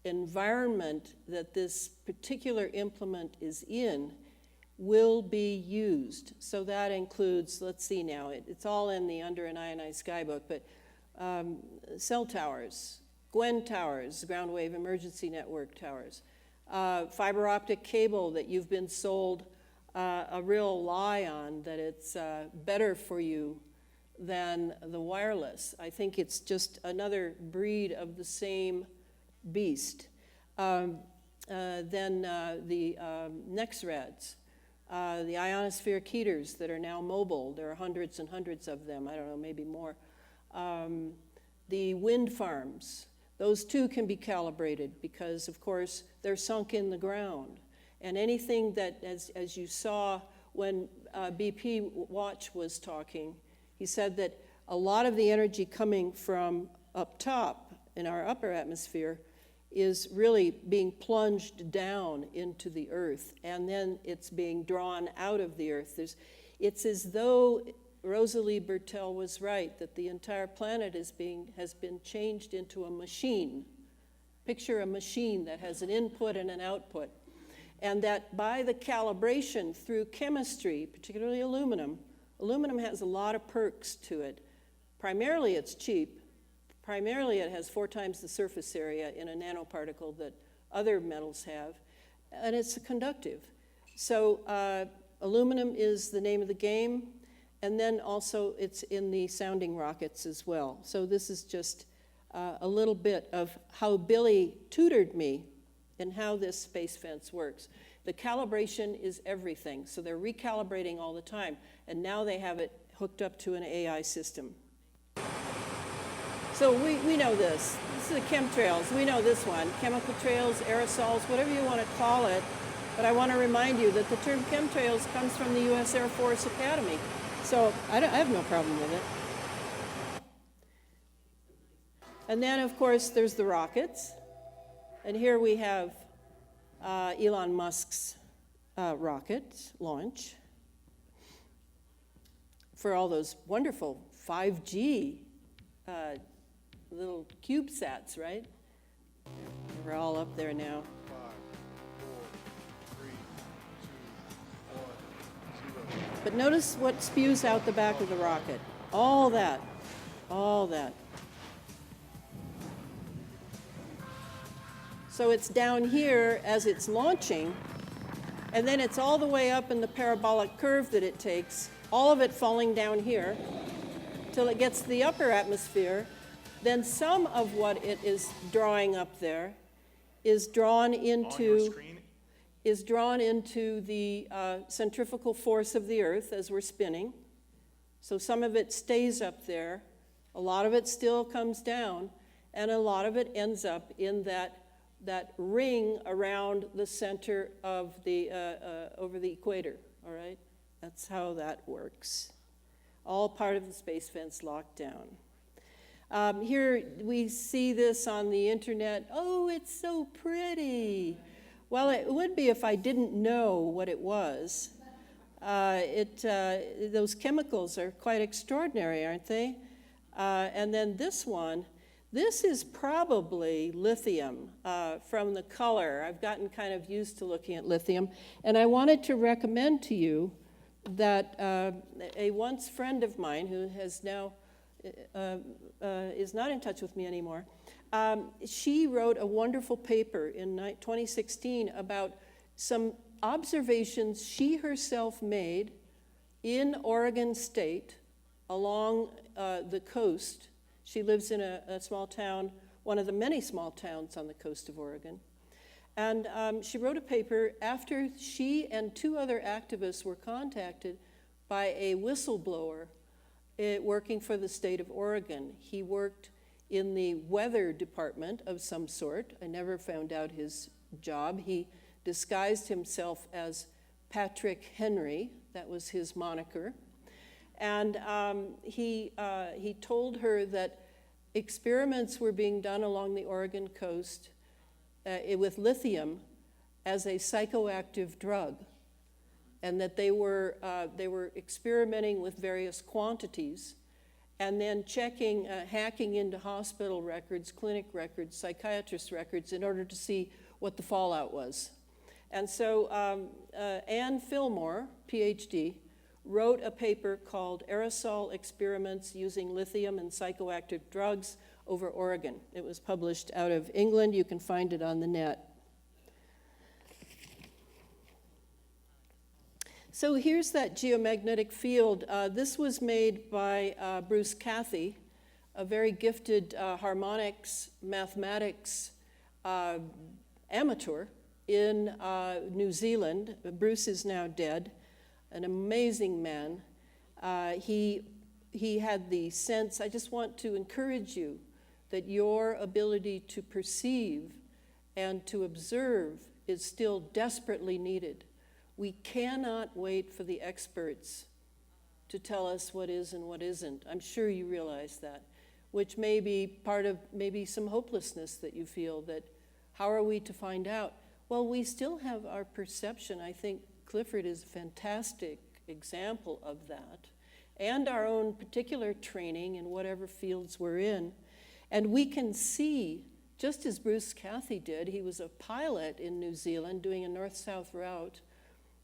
environment that this particular implement is in will be used. So that includes, let's see now, it's all in the Under an Ionized Sky book, but cell towers, GEOEN towers, ground wave emergency network towers, fiber optic cable that you've been sold a real lie on, that it's better for you than the wireless. I think it's just another breed of the same beast. Then the NexRads, the ionospheric heaters that are now mobile. There are hundreds and hundreds of them. I don't know, maybe more. The wind farms, those too can be calibrated because, of course, they're sunk in the ground. And anything that, as you saw when BP Watch was talking, he said that a lot of the energy coming from up top in our upper atmosphere is really being plunged down into the earth, and then it's being drawn out of the earth. It's as though Rosalie Bertell was right, that the entire planet has been changed into a machine. Picture a machine that has an input and an output, and that by the calibration through chemistry, particularly aluminum has a lot of perks to it. Primarily it's cheap. Primarily, it has 4 times the surface area in a nanoparticle that other metals have, and it's conductive. So aluminum is the name of the game, and then also it's in the sounding rockets as well. So this is just a little bit of how Billy tutored me and how this space fence works. The calibration is everything, so they're recalibrating all the time, and now they have it hooked up to an AI system. So we know this. This is the chemtrails. We know this one. Chemical trails, aerosols, whatever you want to call it. But I want to remind you that the term chemtrails comes from the U.S. Air Force Academy. So I have no problem with it. And then, of course, there's the rockets. And here we have Elon Musk's rocket launch for all those wonderful 5G little CubeSats, right? We're all up there now. 5, 4, 3, 2, 1, 0. But notice what spews out the back of the rocket. All that. So it's down here as it's launching, and then it's all the way up in the parabolic curve that it takes, all of it falling down here, till it gets to the upper atmosphere. Then some of what it is drawing up there is drawn into the centrifugal force of the Earth as we're spinning. So some of it stays up there, a lot of it still comes down, and a lot of it ends up in that ring around the center of the over the equator. All right, that's how that works. All part of the space fence lockdown. Here we see this on the internet. Oh, it's so pretty. Well, it would be if I didn't know what it was. Those chemicals are quite extraordinary, aren't they? And then this one, this is probably lithium from the color. I've gotten kind of used to looking at lithium. And I wanted to recommend to you that a once friend of mine who has now is not in touch with me anymore, She wrote a wonderful paper in 2016 about some observations she herself made in Oregon State along the coast. She lives in a small town, one of the many small towns on the coast of Oregon. And she wrote a paper after she and 2 other activists were contacted by a whistleblower working for the state of Oregon. He worked in the weather department of some sort. I never found out his job. He disguised himself as Patrick Henry. That was his moniker. And he told her that experiments were being done along the Oregon coast with lithium as a psychoactive drug, and that they were experimenting with various quantities, and then checking, hacking into hospital records, clinic records, psychiatrist records in order to see what the fallout was. And so Anne Fillmore, PhD, wrote a paper called Aerosol Experiments Using Lithium and Psychoactive Drugs over Oregon. It was published out of England. You can find it on the net. So here's that geomagnetic field. This was made by Bruce Cathy, a very gifted harmonics, mathematics amateur in New Zealand. Bruce is now dead, an amazing man. He had the sense, I just want to encourage you that your ability to perceive and to observe is still desperately needed. We cannot wait for the experts to tell us what is and what isn't. I'm sure you realize that, which may be part of maybe some hopelessness that you feel, that how are we to find out? Well, we still have our perception. I think Clifford is a fantastic example of that, and our own particular training in whatever fields we're in. And we can see, just as Bruce Cathy did, he was a pilot in New Zealand doing a north-south route.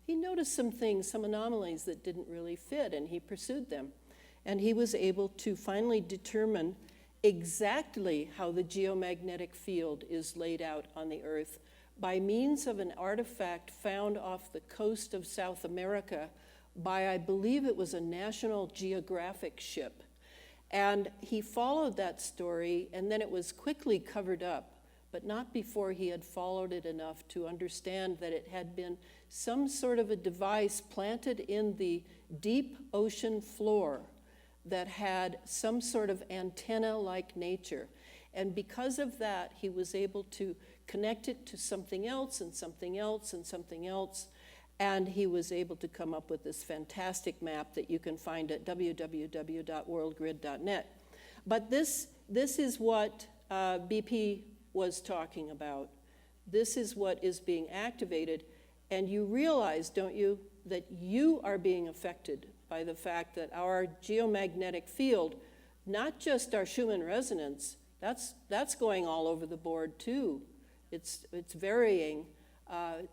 He noticed some things, some anomalies that didn't really fit, and he pursued them. And he was able to finally determine exactly how the geomagnetic field is laid out on the Earth by means of an artifact found off the coast of South America by, I believe it was a National Geographic ship. And he followed that story, and then it was quickly covered up, but not before he had followed it enough to understand that it had been some sort of a device planted in the deep ocean floor that had some sort of antenna-like nature. And because of that, he was able to connect it to something else and something else and something else, and he was able to come up with this fantastic map that you can find at www.worldgrid.net. But this is what BP was talking about. This is what is being activated, and you realize, don't you, that you are being affected by the fact that our geomagnetic field, not just our Schumann resonance, that's going all over the board too. It's varying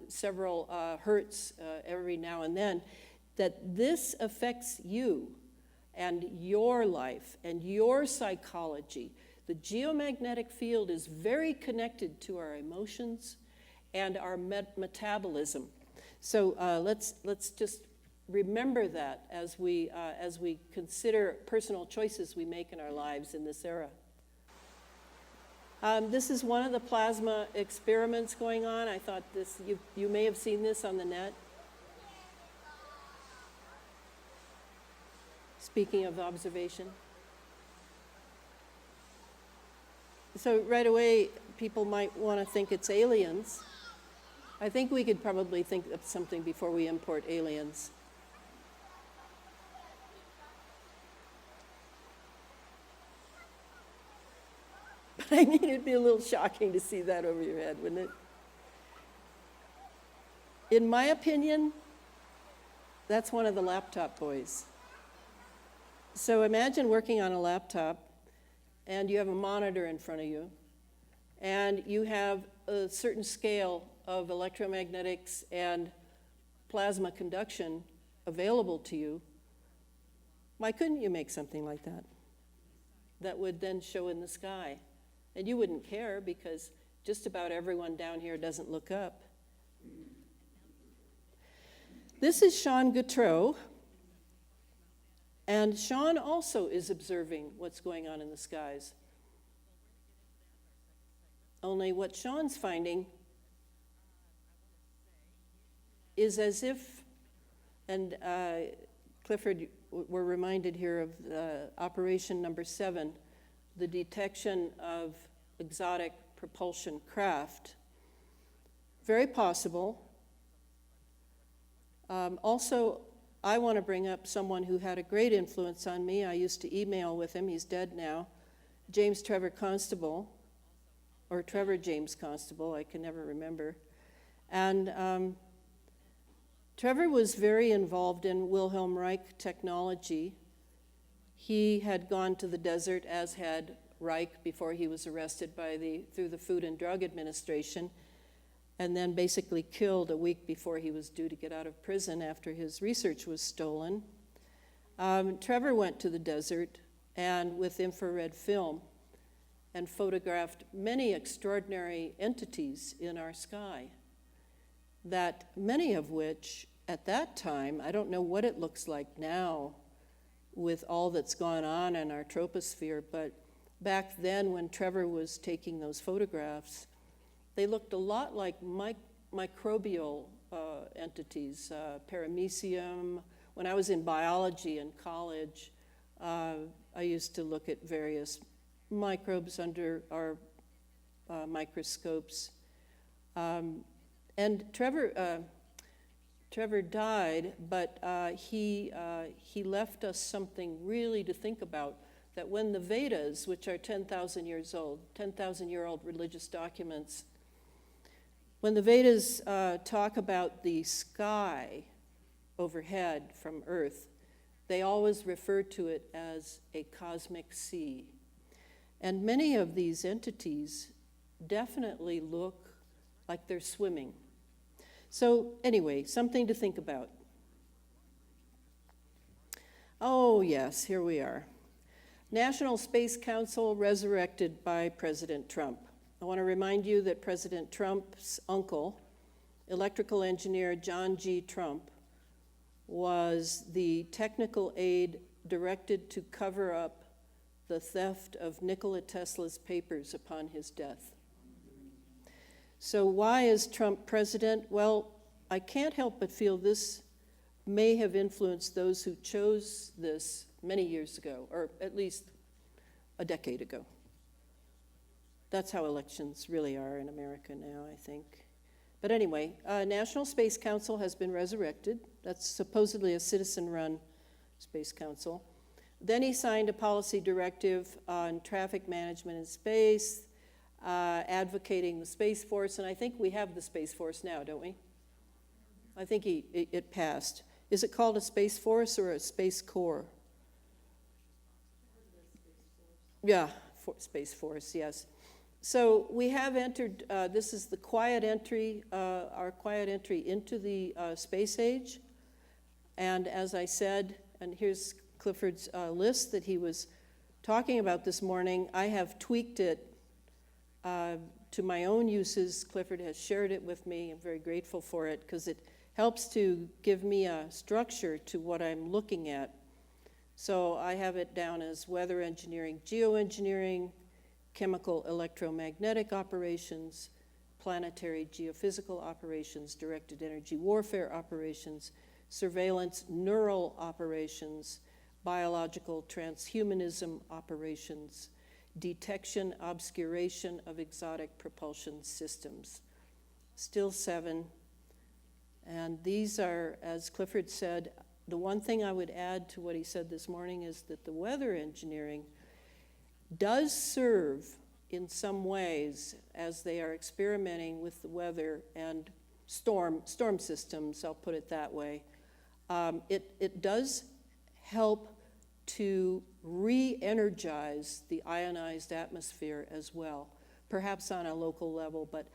several hertz every now and then, that this affects you and your life and your psychology. The geomagnetic field is very connected to our emotions and our metabolism. So let's just remember that as we consider personal choices we make in our lives in this era. This is one of the plasma experiments going on. I thought this, you may have seen this on the net. Speaking of observation. So right away, people might want to think it's aliens. I think we could probably think of something before we import aliens. But I mean, it'd be a little shocking to see that over your head, wouldn't it? In my opinion, that's one of the laptop boys. So imagine working on a laptop, and you have a monitor in front of you, and you have a certain scale of electromagnetics and plasma conduction available to you. Why couldn't you make something like that? That would then show in the sky. And you wouldn't care because just about everyone down here doesn't look up. This is Sean Gautreaux. And Sean also is observing what's going on in the skies. Only what Sean's finding is as if, and Clifford, we're reminded here of operation number 7, the detection of exotic propulsion craft. Very possible. Also, I want to bring up someone who had a great influence on me. I used to email with him. He's dead now. James Trevor Constable, or Trevor James Constable, I can never remember. And Trevor was very involved in Wilhelm Reich technology. He had gone to the desert, as had Reich before he was arrested through the Food and Drug Administration, and then basically killed a week before he was due to get out of prison after his research was stolen. Trevor went to the desert and with infrared film and photographed many extraordinary entities in our sky, that many of which at that time, I don't know what it looks like now with all that's gone on in our troposphere, but back then when Trevor was taking those photographs, they looked a lot like microbial entities, paramecium. When I was in biology in college, I used to look at various microbes under our microscopes. And Trevor died, but he left us something really to think about, that when the Vedas, which are 10,000 years old, 10,000-year-old religious documents, when the Vedas talk about the sky overhead from Earth, they always refer to it as a cosmic sea. And many of these entities definitely look like they're swimming. So anyway, something to think about. Oh yes, here we are. National Space Council resurrected by President Trump. I want to remind you that President Trump's uncle, electrical engineer John G. Trump, was the technical aide directed to cover up the theft of Nikola Tesla's papers upon his death. So why is Trump president? Well, I can't help but feel this may have influenced those who chose this many years ago, or at least a decade ago. That's how elections really are in America now, I think. But anyway, National Space Council has been resurrected. That's supposedly a citizen-run space council. Then he signed a policy directive on traffic management in space, advocating the Space Force, and I think we have the Space Force now, don't we? I think it passed. Is it called a Space Force or a Space Corps? Yeah, Space Force, yes. So we have entered, this is the quiet entry, our quiet entry into the space age. And as I said, and here's Clifford's list that he was talking about this morning, I have tweaked it to my own uses. Clifford has shared it with me. I'm very grateful for it because it helps to give me a structure to what I'm looking at. So I have it down as weather engineering, geoengineering, chemical electromagnetic operations, planetary geophysical operations, directed energy warfare operations, surveillance neural operations, biological transhumanism operations, detection, obscuration of exotic propulsion systems. Still 7. And these are, as Clifford said, the one thing I would add to what he said this morning is that the weather engineering does serve in some ways as they are experimenting with the weather and storm systems, I'll put it that way. It does help to re-energize the ionized atmosphere as well, perhaps on a local level, but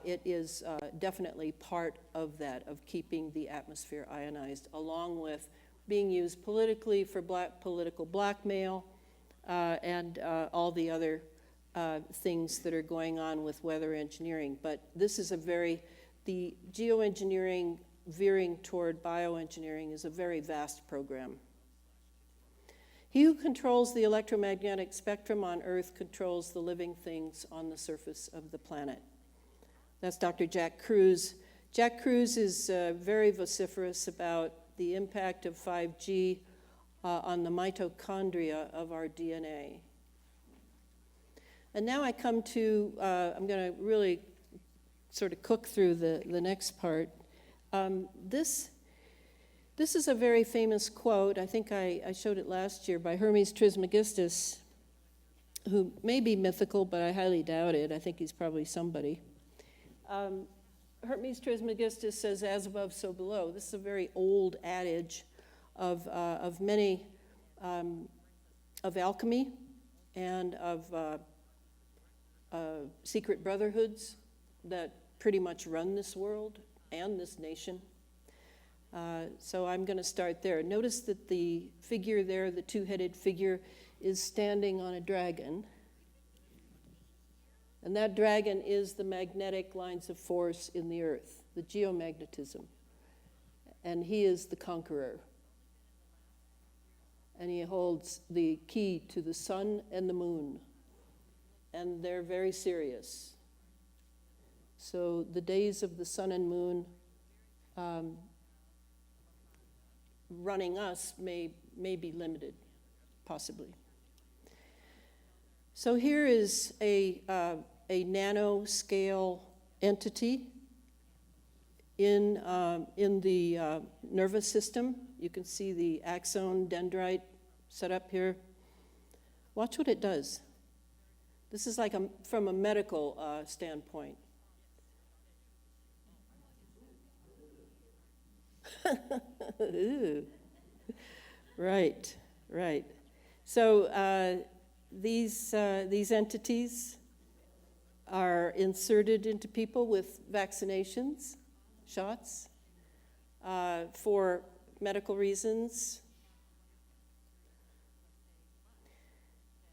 it is definitely part of that, of keeping the atmosphere ionized, along with being used politically for political blackmail, and all the other things that are going on with weather engineering. But this is the geoengineering veering toward bioengineering is a very vast program. He who controls the electromagnetic spectrum on Earth controls the living things on the surface of the planet. That's Dr. Jack Kruse. Jack Kruse is very vociferous about the impact of 5G on the mitochondria of our DNA. And now I come to, I'm going to really sort of cook through the next part. This is a very famous quote. I think I showed it last year by Hermes Trismegistus, who may be mythical, but I highly doubt it. I think he's probably somebody. Hermes Trismegistus says, "As above, so below." This is a very old adage of many, of alchemy and of secret brotherhoods that pretty much run this world and this nation. So I'm going to start there. Notice that the figure there, the two-headed figure, is standing on a dragon. And that dragon is the magnetic lines of force in the earth, the geomagnetism. And he is the conqueror. And he holds the key to the sun and the moon. And they're very serious. So the days of the sun and moon running us may be limited, possibly. So here is a nanoscale entity in the nervous system. You can see the axon dendrite set up here. Watch what it does. This is like from a medical standpoint. Right. So these entities are inserted into people with vaccinations, shots, for medical reasons.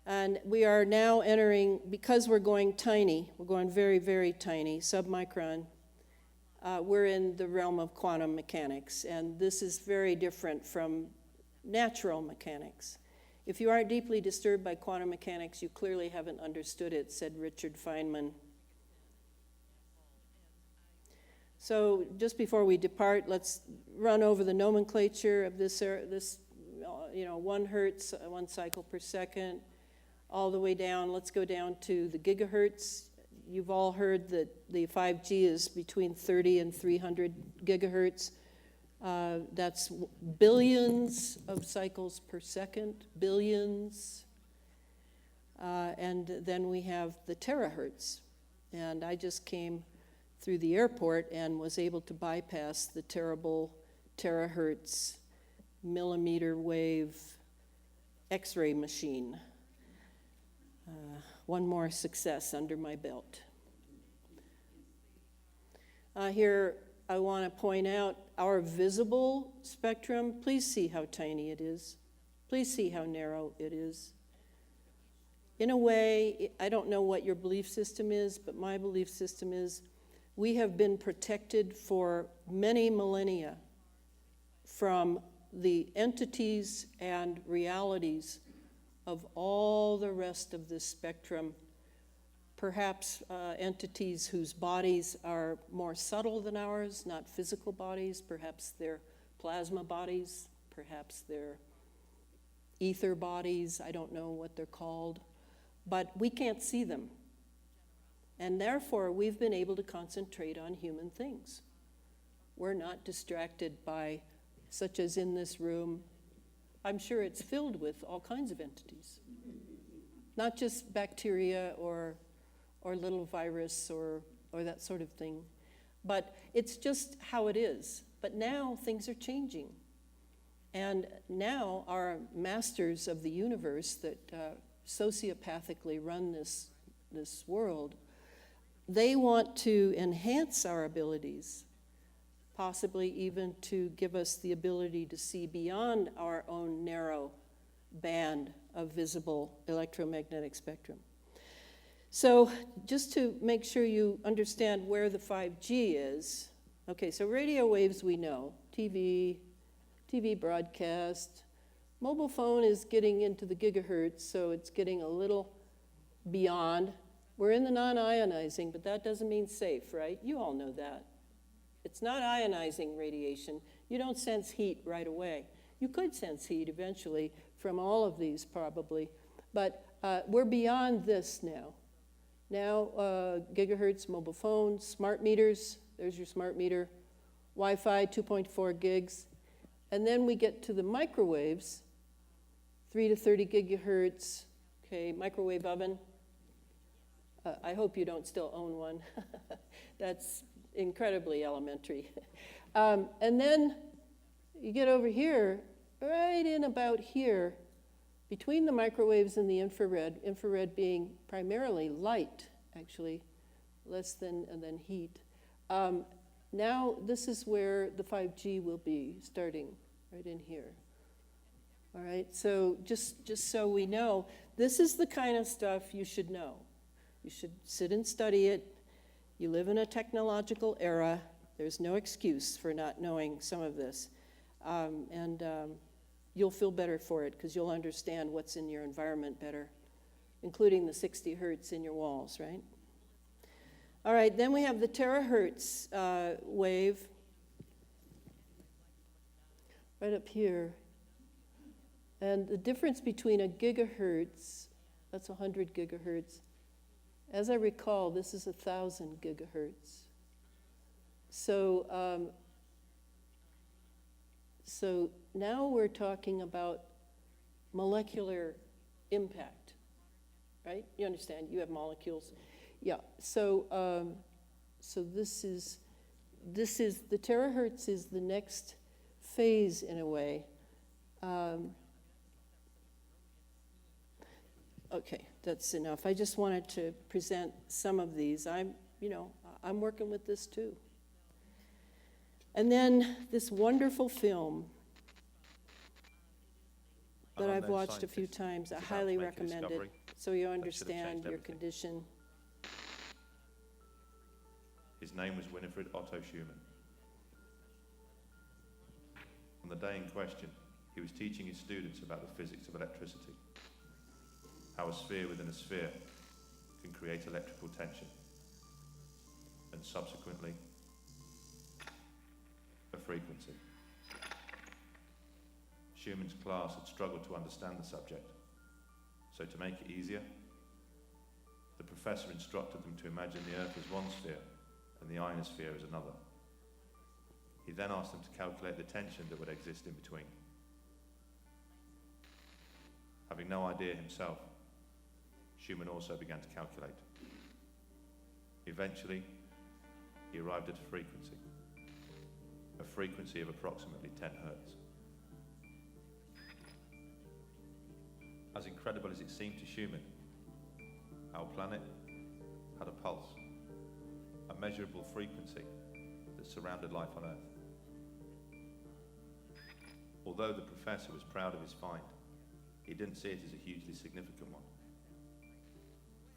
And we are now entering, because we're going tiny, we're going very, very tiny, submicron, we're in the realm of quantum mechanics, and this is very different from natural mechanics. If you aren't deeply disturbed by quantum mechanics, you clearly haven't understood it, said Richard Feynman. So just before we depart, let's run over the nomenclature of this 1 hertz, 1 cycle per second, all the way down. Let's go down to the gigahertz. You've all heard that the 5G is between 30 and 300 gigahertz. That's billions of cycles per second, billions. And then we have the terahertz. And I just came through the airport and was able to bypass the terrible terahertz millimeter wave X-ray machine. One more success under my belt. Here I want to point out our visible spectrum. Please see how tiny it is. Please see how narrow it is. In a way, I don't know what your belief system is, but my belief system is we have been protected for many millennia from the entities and realities of all the rest of this spectrum, perhaps entities whose bodies are more subtle than ours, not physical bodies, perhaps they're plasma bodies, perhaps they're ether bodies, I don't know what they're called, but we can't see them. And therefore, we've been able to concentrate on human things. We're not distracted by, such as in this room, I'm sure it's filled with all kinds of entities, not just bacteria or little virus or that sort of thing, but it's just how it is. But now things are changing. And now our masters of the universe that sociopathically run this world, they want to enhance our abilities, possibly even to give us the ability to see beyond our own narrow band of visible electromagnetic spectrum. So just to make sure you understand where the 5G is, okay, so radio waves we know, TV broadcast. Mobile phone is getting into the gigahertz, so it's getting a little beyond. We're in the non-ionizing, but that doesn't mean safe, right? You all know that. It's not ionizing radiation. You don't sense heat right away. You could sense heat eventually from all of these probably, but we're beyond this now. Now, gigahertz, mobile phones, smart meters, there's your smart meter, Wi-Fi, 2.4 gigs. And then we get to the microwaves, 3 to 30 gigahertz, okay, microwave oven. I hope you don't still own one. That's incredibly elementary. And then you get over here, right in about here, between the microwaves and the infrared being primarily light, actually, less than heat. Now this is where the 5G will be starting, right in here. All right, so just so we know, this is the kind of stuff you should know. You should sit and study it. You live in a technological era. There's no excuse for not knowing some of this. You'll feel better for it because you'll understand what's in your environment better, including the 60 hertz in your walls, right? All right, then we have the terahertz wave right up here. And the difference between a gigahertz, that's 100 gigahertz. As I recall, this is 1,000 gigahertz. So, so now we're talking about molecular impact, right? You understand, you have molecules. Yeah, so, so this is, the terahertz is the next phase in a way. Okay, that's enough. I just wanted to present some of these. I'm working with this too. And then this wonderful film that I've watched a few times. I highly recommend it so you understand your condition. His name was Winifred Otto Schumann. On the day in question, he was teaching his students about the physics of electricity, how a sphere within a sphere can create electrical tension, and subsequently, a frequency. Schumann's class had struggled to understand the subject, so to make it easier, the professor instructed them to imagine the Earth as one sphere and the ionosphere as another. He then asked them to calculate the tension that would exist in between. Having no idea himself, Schumann also began to calculate. Eventually, he arrived at a frequency of approximately 10 hertz. As incredible as it seemed to Schumann, our planet had a pulse, a measurable frequency that surrounded life on Earth. Although the professor was proud of his find, he didn't see it as a hugely significant one,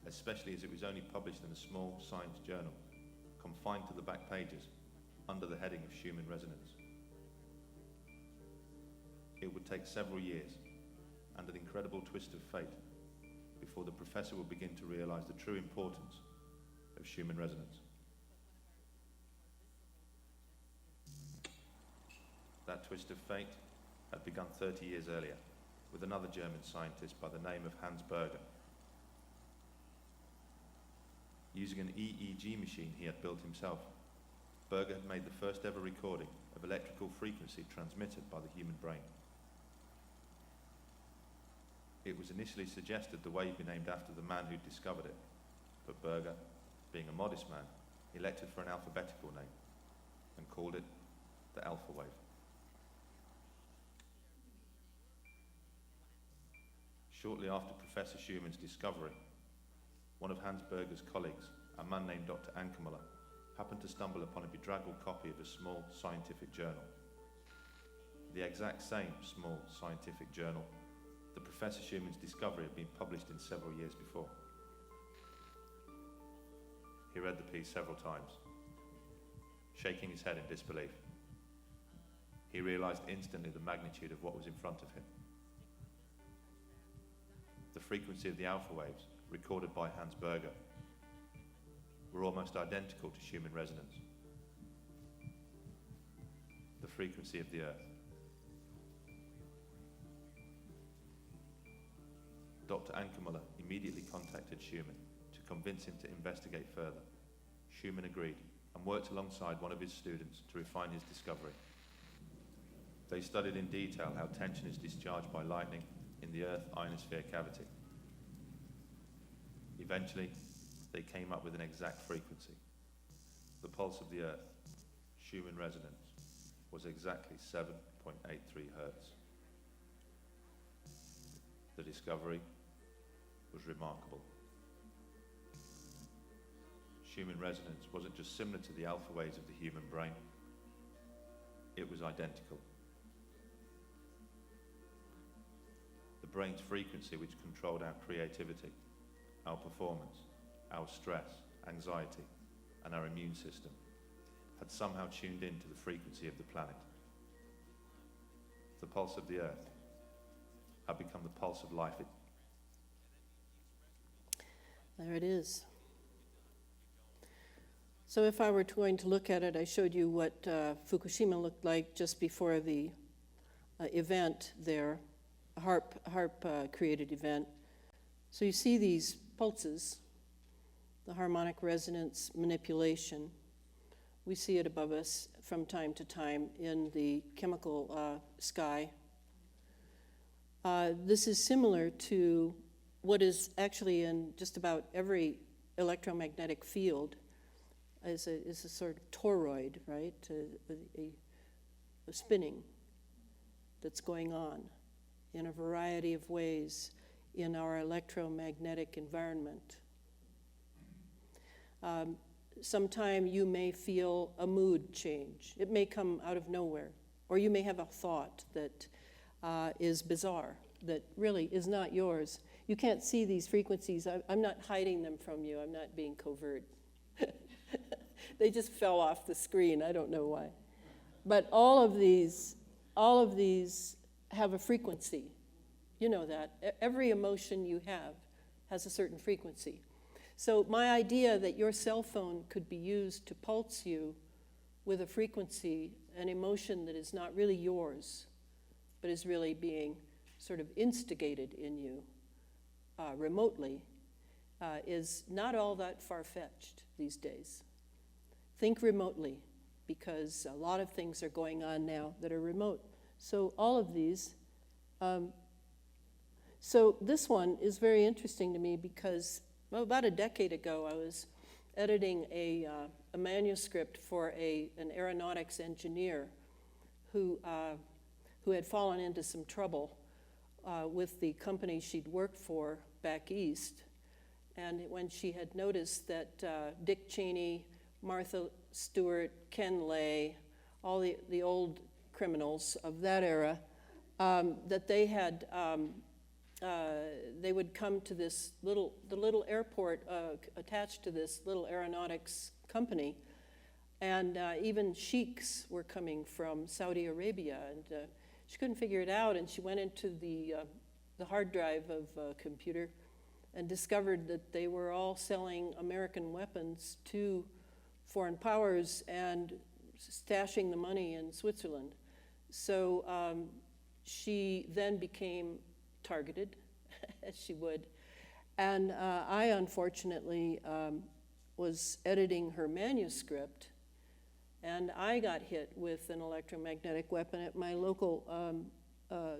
especially as it was only published in a small science journal, confined to the back pages, under the heading of Schumann resonance. It would take several years, and an incredible twist of fate, before the professor would begin to realize the true importance of Schumann resonance. That twist of fate had begun 30 years earlier, with another German scientist by the name of Hans Berger. Using an EEG machine he had built himself, Berger had made the first ever recording of electrical frequency transmitted by the human brain. It was initially suggested the wave be named after the man who discovered it, but Berger, being a modest man, elected for an alphabetical name and called it the alpha wave. Shortly after Professor Schumann's discovery, one of Hans Berger's colleagues, a man named Dr. Ankermüller, happened to stumble upon a bedraggled copy of a small scientific journal. The exact same small scientific journal that Professor Schumann's discovery had been published in several years before. He read the piece several times, shaking his head in disbelief. He realized instantly the magnitude of what was in front of him. The frequency of the alpha waves, recorded by Hans Berger, were almost identical to Schumann resonance. The frequency of the Earth. Dr. Ankermuller immediately contacted Schumann to convince him to investigate further. Schumann agreed and worked alongside one of his students to refine his discovery. They studied in detail how tension is discharged by lightning in the Earth ionosphere cavity. Eventually, they came up with an exact frequency. The pulse of the Earth, Schumann resonance, was exactly 7.83 Hertz. The discovery was remarkable. Schumann resonance wasn't just similar to the alpha waves of the human brain, it was identical. The brain's frequency, which controlled our creativity, our performance, our stress, anxiety, and our immune system, had somehow tuned into the frequency of the planet. The pulse of the Earth had become the pulse of life. There it is. So if I were going to look at it, I showed you what Fukushima looked like just before the event there, a HAARP created event. So you see these pulses, the harmonic resonance manipulation. We see it above us from time to time in the chemical sky. This is similar to what is actually in just about every electromagnetic field, is a sort of toroid, right? A spinning that's going on in a variety of ways in our electromagnetic environment. Sometime you may feel a mood change. It may come out of nowhere, or you may have a thought that is bizarre, that really is not yours. You can't see these frequencies. I'm not hiding them from you. I'm not being covert. They just fell off the screen. I don't know why. But all of these have a frequency. You know that. Every emotion you have has a certain frequency. So my idea that your cell phone could be used to pulse you with a frequency, an emotion that is not really yours, but is really being sort of instigated in you remotely, is not all that far-fetched these days. Think remotely, because a lot of things are going on now that are remote. So all of these, so this one is very interesting to me because, well, about a decade ago, I was editing a manuscript for an aeronautics engineer who had fallen into some trouble with the company she'd worked for back east. And when she had noticed that Dick Cheney, Martha Stewart, Ken Lay, all the old criminals of that era, that they had, they would come to the little airport attached to this little aeronautics company, and even sheiks were coming from Saudi Arabia, and she couldn't figure it out, and she went into the hard drive of a computer and discovered that they were all selling American weapons to foreign powers and stashing the money in Switzerland. So she then became targeted, as she would. And I, unfortunately, was editing her manuscript, and I got hit with an electromagnetic weapon at my local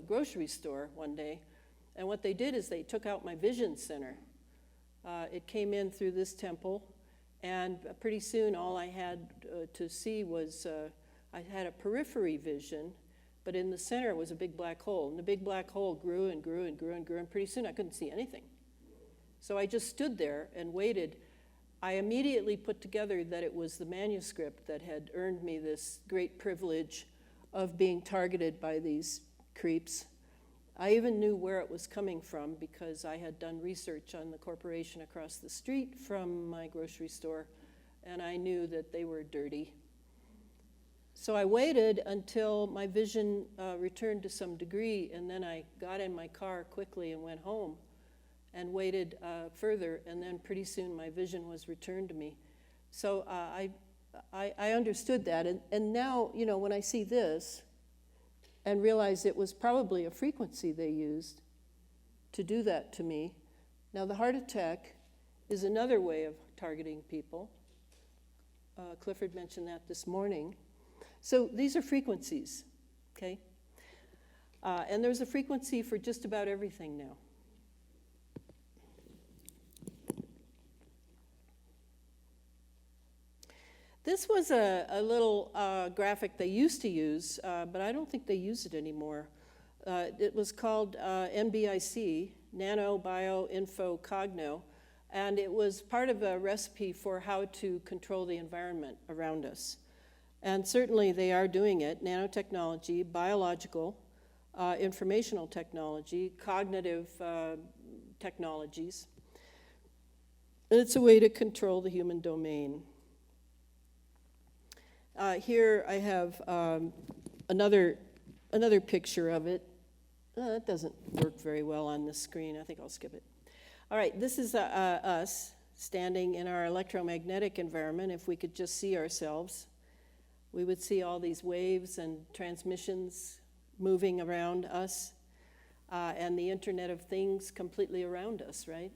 grocery store one day. And what they did is they took out my vision center. It came in through this temple, and pretty soon all I had to see was, I had a periphery vision, but in the center was a big black hole. And the big black hole grew and grew and grew and grew, and pretty soon I couldn't see anything. So I just stood there and waited. I immediately put together that it was the manuscript that had earned me this great privilege of being targeted by these creeps. I even knew where it was coming from because I had done research on the corporation across the street from my grocery store and I knew that they were dirty. So I waited until my vision returned to some degree, and then I got in my car quickly and went home and waited further, and then pretty soon my vision was returned to me. So I understood that, and now, you know, when I see this and realize it was probably a frequency they used to do that to me. Now, the heart attack is another way of targeting people. Clifford mentioned that this morning. So these are frequencies, okay? And there's a frequency for just about everything now. This was a little graphic they used to use, but I don't think they use it anymore. It was called NBIC, Nano Bio Info Cogno, and it was part of a recipe for how to control the environment around us. And certainly they are doing it: nanotechnology, biological, informational technology, cognitive technologies. And it's a way to control the human domain. Here I have another picture of it. It doesn't work very well on this screen. I think I'll skip it. All right, this is us standing in our electromagnetic environment. If we could just see ourselves, we would see all these waves and transmissions moving around us, and the Internet of Things completely around us, right?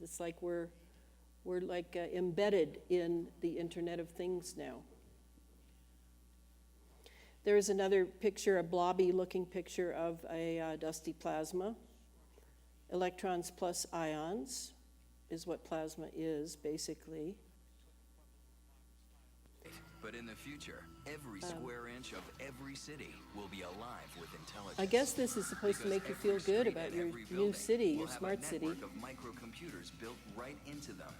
It's like we're like embedded in the Internet of Things now. There is another picture, a blobby-looking picture of a dusty plasma. Electrons plus ions is what plasma is, basically. But in the future, every square inch of every city will be alive with intelligence. I guess this is supposed to make you feel good about your new city, your smart city. Will have a network of microcomputers built right into them.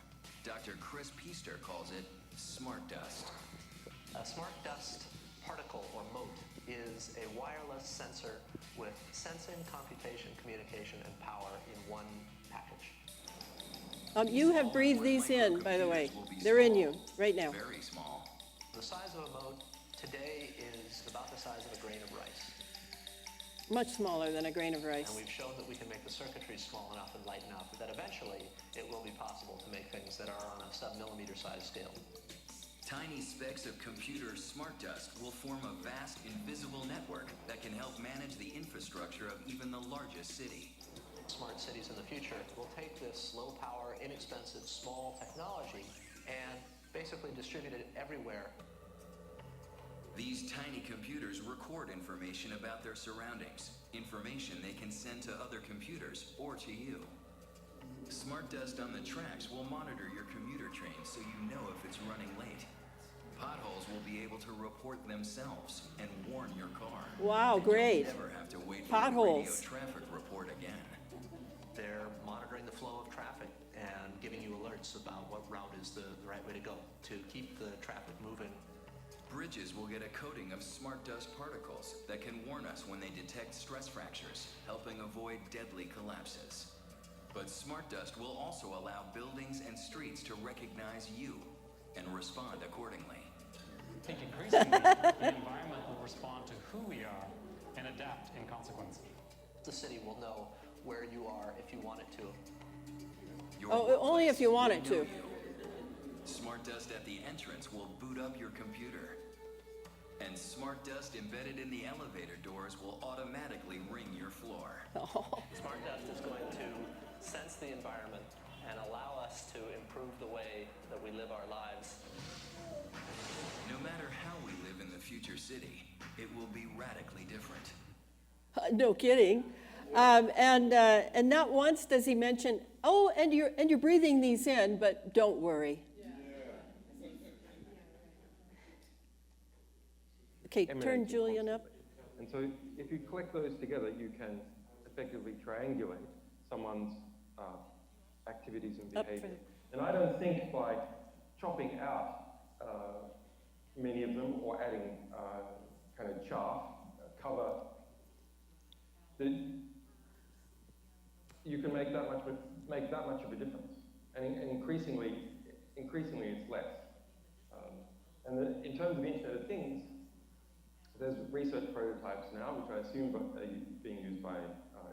Dr. Chris Piester calls it smart dust. A smart dust particle or mote is a wireless sensor with sensing, computation, communication, and power in one package. You have breathed these in, by the way. They're in you right now. Very small. The size of a mote today is about the size of a grain of rice. Much smaller than a grain of rice. And we've shown that we can make the circuitry small enough and light enough that eventually it will be possible to make things that are on a sub-millimeter size scale. Tiny specks of computer smart dust will form a vast invisible network that can help manage the infrastructure of even the largest city. Smart cities in the future will take this low power, inexpensive, small technology and basically distribute it everywhere. These tiny computers record information about their surroundings, information they can send to other computers or to you. Smart dust on the tracks will monitor your commuter train so you know if it's running late. Potholes will be able to report themselves and warn your car. Wow, great. You'll never have to wait for Potholes. the radio traffic report again. They're monitoring the flow of traffic and giving you alerts about what route is the right way to go to keep the traffic moving. Bridges will get a coating of smart dust particles that can warn us when they detect stress fractures, helping avoid deadly collapses. But smart dust will also allow buildings and streets to recognize you and respond accordingly. I think increasingly the environment will respond to who we are and adapt in consequence. The city will know where you are if you want it to. Only if you want it to. Smart dust at the entrance will boot up your computer. And smart dust embedded in the elevator doors will automatically ring your floor. Smart dust is going to sense the environment and allow us to improve the way that we live our lives. No matter how we live in the future city, it will be radically different. No kidding. And not once does he mention, oh, and you're breathing these in, but don't worry. Okay, turn Julian up. And so if you collect those together, you can effectively triangulate someone's activities and behavior. And I don't think by chopping out many of them or adding kind of chaff, cover, that you can make that much of a difference. And increasingly it's less. And in terms of Internet of Things, there's research prototypes now, which I assume are being used by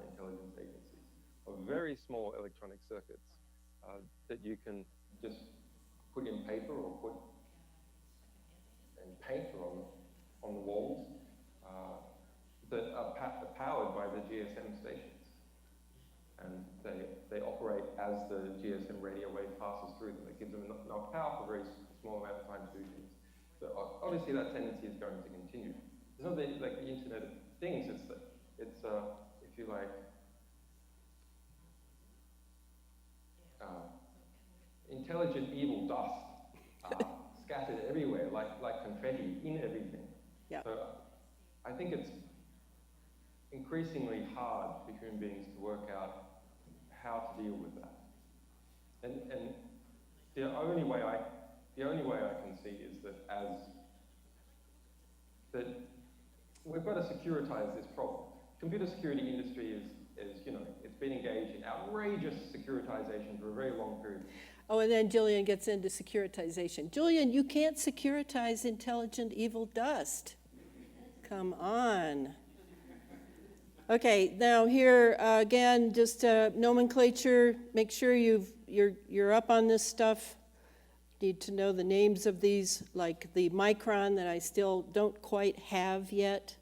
intelligence agencies, of very small electronic circuits that you can just put in paper or put in paint on the walls that are powered by the GSM stations. And they operate as the GSM radio wave passes through them. It gives them enough power for a very small amount of time to do things. So obviously that tendency is going to continue. It's not like the Internet of Things, it's if you like, intelligent evil dust scattered everywhere, like confetti in everything. Yeah. So I think it's increasingly hard for human beings to work out how to deal with that. And the only way I can see is that we've got to securitize this problem. Computer security industry is it's been engaged in outrageous securitization for a very long period. Oh, and then Jillian gets into securitization. Jillian, you can't securitize intelligent evil dust. Come on. Okay, now here again, just nomenclature. Make sure you're up on this stuff. Need to know the names of these, like the micron that I still don't quite have yet.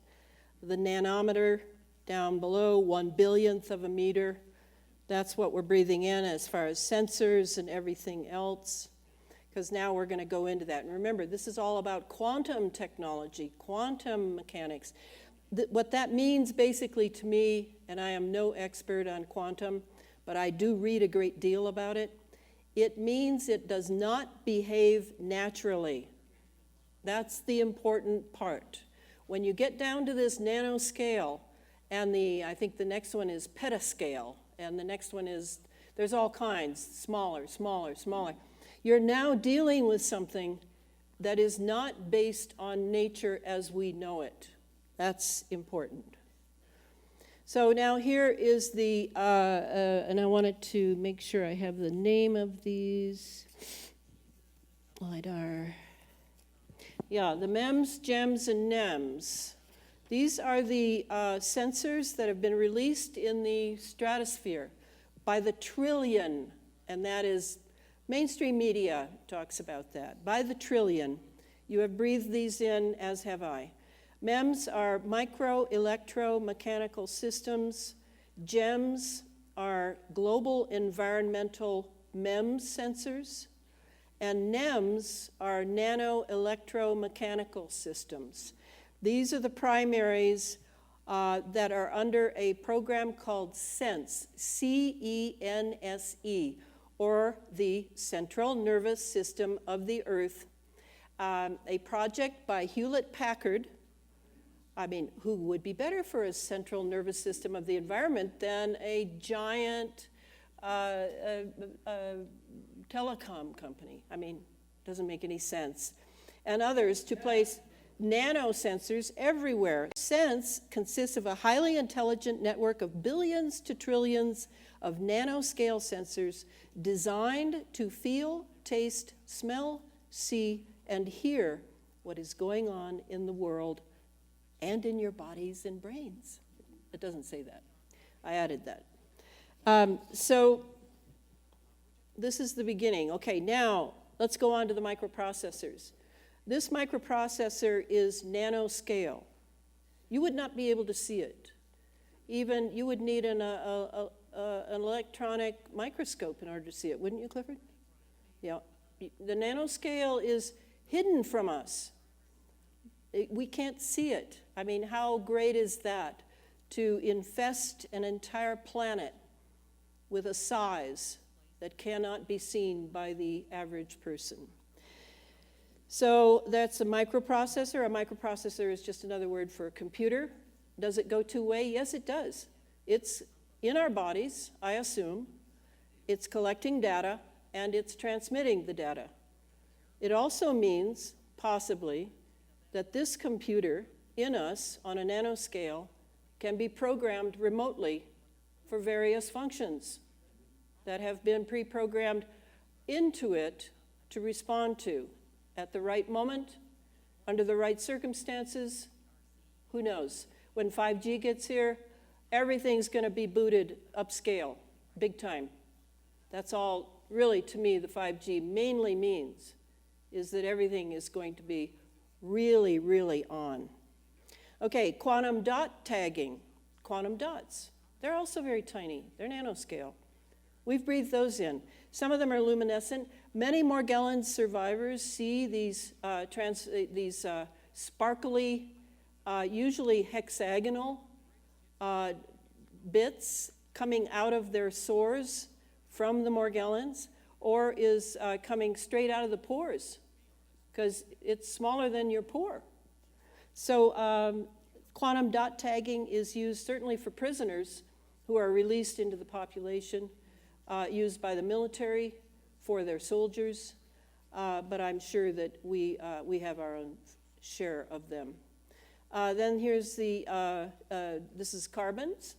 The nanometer down below, 1/1000th of a meter. That's what we're breathing in as far as sensors and everything else, because now we're going to go into that. And remember, this is all about quantum technology, quantum mechanics. What that means basically to me, and I am no expert on quantum, but I do read a great deal about it, it means it does not behave naturally. That's the important part. When you get down to this nanoscale, and I think the next one is petascale, and the next one is, there's all kinds, smaller, smaller, smaller. You're now dealing with something that is not based on nature as we know it. That's important. So now here is the, and I wanted to make sure I have the name of these. LIDAR. Yeah, the MEMS, GEMS, and NEMS. These are the sensors that have been released in the stratosphere by the trillion, and that is, mainstream media talks about that. By the trillion. You have breathed these in, as have I. MEMS are micro-electromechanical systems. GEMS are global environmental MEMS sensors. And NEMS are nano-electromechanical systems. These are the primaries that are under a program called CENSE, C-E-N-S-E, or the Central Nervous System of the Earth, a project by Hewlett-Packard. I mean, who would be better for a central nervous system of the environment than a giant telecom company? I mean, doesn't make any sense. And others to place nanosensors everywhere. CENSE consists of a highly intelligent network of billions to trillions of nanoscale sensors designed to feel, taste, smell, see, and hear what is going on in the world and in your bodies and brains. It doesn't say that. I added that. So this is the beginning. Okay, now let's go on to the microprocessors. This microprocessor is nanoscale. You would not be able to see it. Even you would need an electronic microscope in order to see it, wouldn't you, Clifford? Yeah. The nanoscale is hidden from us. We can't see it. I mean, how great is that to infest an entire planet with a size that cannot be seen by the average person? So that's a microprocessor. A microprocessor is just another word for a computer. Does it go two-way? Yes, it does. It's in our bodies, I assume. It's collecting data, and it's transmitting the data. It also means, possibly, that this computer in us on a nanoscale can be programmed remotely for various functions that have been pre-programmed into it to respond to at the right moment, Under the right circumstances, who knows? When 5G gets here, everything's going to be booted upscale, big time. That's all, really, to me, the 5G mainly means, is that everything is going to be really, really on. Okay, quantum dot tagging. Quantum dots. They're also very tiny. They're nanoscale. We've breathed those in. Some of them are luminescent. Many Morgellons survivors see these, sparkly, usually hexagonal bits coming out of their sores from the Morgellons, or is coming straight out of the pores, because it's smaller than your pore. So quantum dot tagging is used certainly for prisoners who are released into the population, used by the military for their soldiers, but I'm sure that we have our own share of them. Then here's the, this is carbons,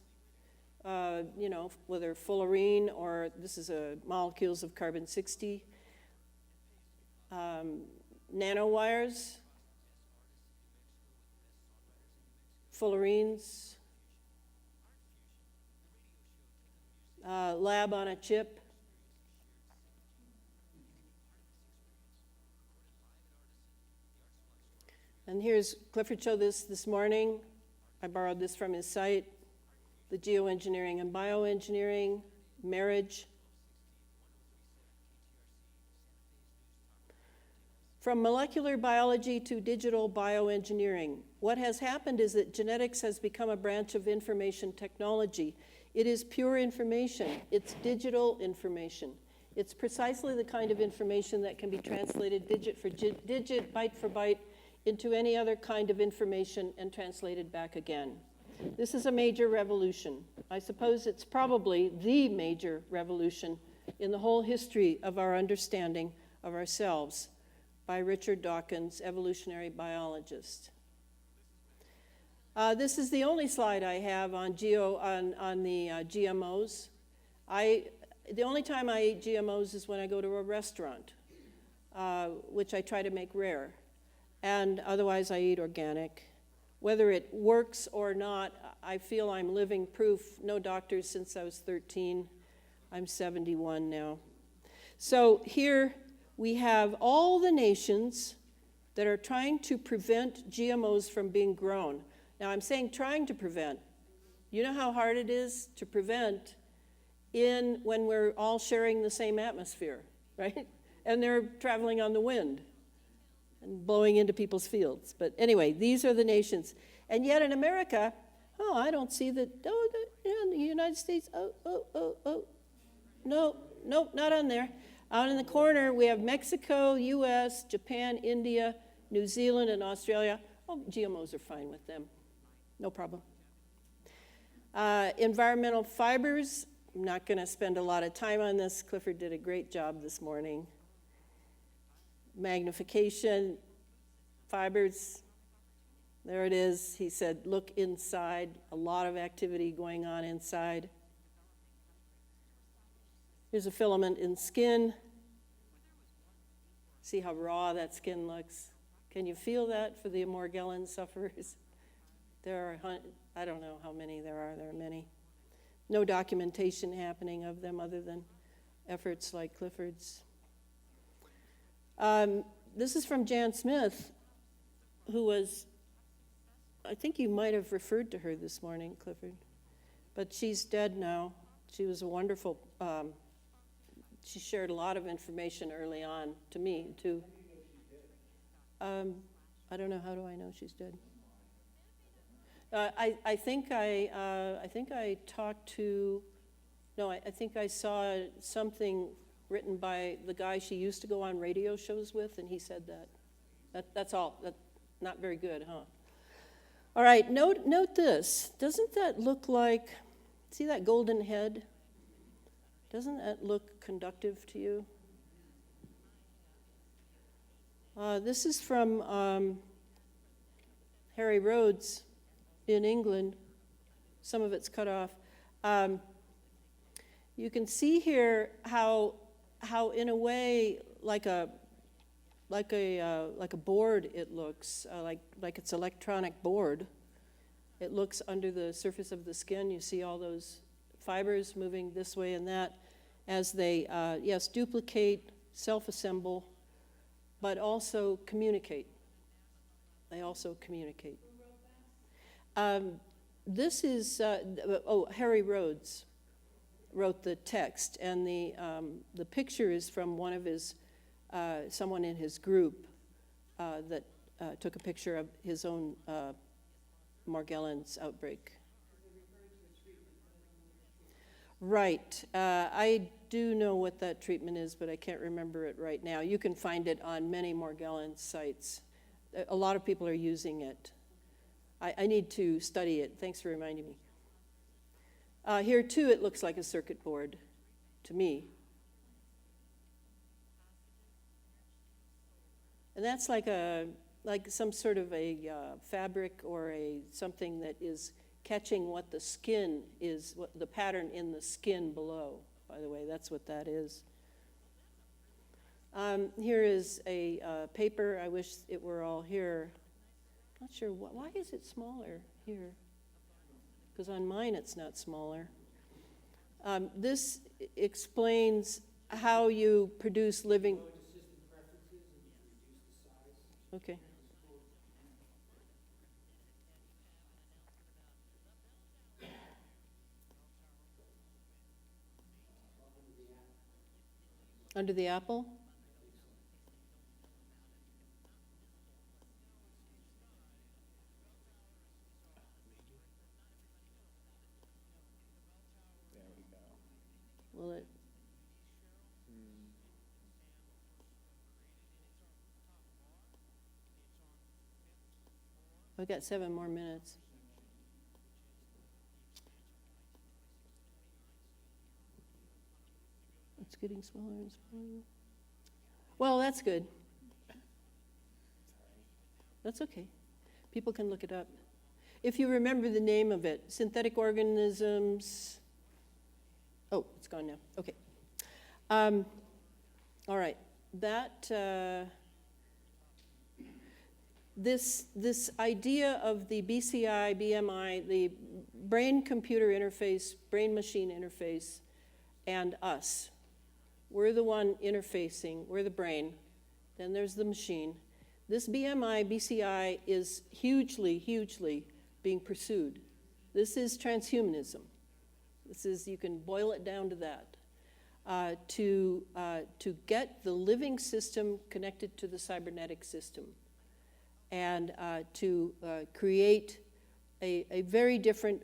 you know, whether fullerene or this is molecules of carbon-60. Nanowires, fullerenes, lab on a chip. And here's, Clifford showed this morning. I borrowed this from his site. The geoengineering and bioengineering, marriage. From molecular biology to digital bioengineering, what has happened is that genetics has become a branch of information technology. It is pure information. It's digital information. It's precisely the kind of information that can be translated digit for digit, byte for byte, into any other kind of information and translated back again. This is a major revolution. I suppose it's probably the major revolution in the whole history of our understanding of ourselves, by Richard Dawkins, evolutionary biologist. This is the only slide I have on the GMOs. The only time I eat GMOs is when I go to a restaurant, which I try to make rare. And otherwise I eat organic. Whether it works or not, I feel I'm living proof. No doctors since I was 13. I'm 71 now. So here we have all the nations that are trying to prevent GMOs from being grown. Now I'm saying trying to prevent. You know how hard it is to prevent when we're all sharing the same atmosphere, right? And they're traveling on the wind and blowing into people's fields. But anyway, these are the nations. And yet in America, I don't see that, in the United States, no, not on there. Out in the corner, we have Mexico, US, Japan, India, New Zealand, and Australia. Oh, GMOs are fine with them. No problem. Environmental fibers, I'm not going to spend a lot of time on this. Clifford did a great job this morning. Magnification, fibers, there it is. He said, look inside, a lot of activity going on inside. Here's a filament in skin. See how raw that skin looks? Can you feel that for the Morgellon sufferers? There are, I don't know how many there are many. No documentation happening of them other than efforts like Clifford's. This is from Jan Smith, who was, I think you might have referred to her this morning, Clifford, but she's dead now. She was a wonderful, she shared a lot of information early on to me, too. I don't know, how do I know she's dead? I think I talked to, no, I think I saw something written by the guy she used to go on radio shows with, and he said that. That's all. That's not very good, huh? All right, note this. Doesn't that look like, see that golden head? Doesn't that look conductive to you? This is from Harry Rhodes in England. Some of it's cut off. You can see here how in a way, like a like a board. It looks like it's electronic board. It looks under the surface of the skin. You see all those fibers moving this way and that as they, yes, duplicate, self-assemble, but also communicate. They also communicate. This is, Harry Rhodes wrote the text, and the picture is from one of his, someone in his group that took a picture of his own Morgellons outbreak. Right. I do know what that treatment is, but I can't remember it right now. You can find it on many Morgellons sites. A lot of people are using it. I need to study it. Thanks for reminding me. Here, too, it looks like a circuit board to me. And that's like some sort of a fabric or something that is catching what the skin is, what the pattern in the skin below. By the way, that's what that is. Here is a paper. I wish it were all here. Not sure why is it smaller here? Because on mine it's not smaller. This explains how you produce living. Okay. Under the apple? There we go. Will it? I've got 7 more minutes. It's getting smaller and smaller. Well, that's good. That's okay. People can look it up. If you remember the name of it, synthetic organisms. Oh, it's gone now. Okay. All right. That this idea of the BCI, BMI, the brain-computer interface, brain-machine interface, and us. We're the one interfacing. We're the brain. Then there's the machine. This BMI, BCI is hugely, hugely being pursued. This is transhumanism. This is, you can boil it down to that. To get the living system connected to the cybernetic system, and to create a very different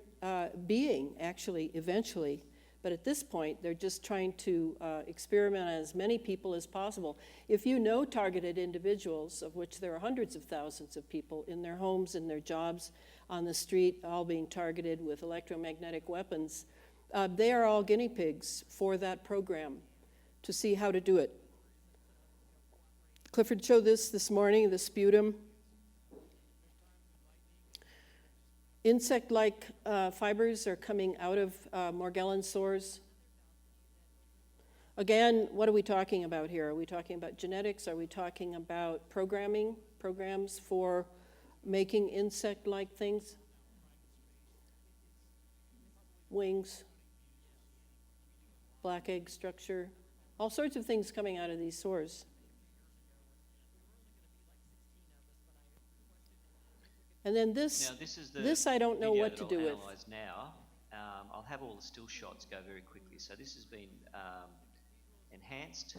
being, actually, eventually. But at this point, they're just trying to experiment on as many people as possible. If you know targeted individuals, of which there are hundreds of thousands of people in their homes, in their jobs, on the street, all being targeted with electromagnetic weapons, they are all guinea pigs for that program to see how to do it. Clifford showed this morning, the sputum. Insect-like fibers are coming out of Morgellons sores. Again, what are we talking about here? Are we talking about genetics? Are we talking about programs for making insect-like things? Wings, black egg structure, all sorts of things coming out of these sores. And then this, now, this I don't know what to do with. Now, I'll have all the still shots go very quickly. So this has been enhanced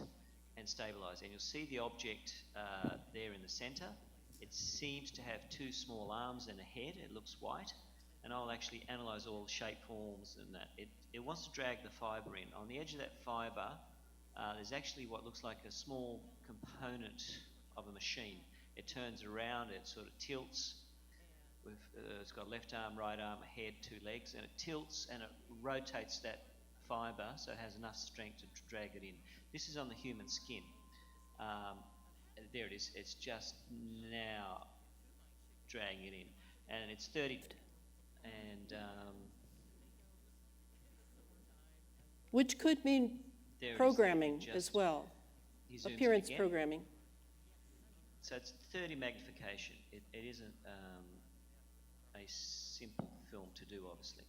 and stabilized. And you'll see the object there in the center. It seems to have 2 small arms and a head. It looks white. And I'll actually analyze all the shape forms and that. It wants to drag the fiber in. On the edge of that fiber, there's actually what looks like a small component of a machine. It turns around, it sort of tilts. It's got left arm, right arm, a head, 2 legs, and it tilts and it rotates that fiber so it has enough strength to drag it in. This is on the human skin. There it is. It's just now dragging it in. And it's 30. And which could mean programming as well, appearance programming. So it's 30 magnification. It isn't a simple film to do, obviously.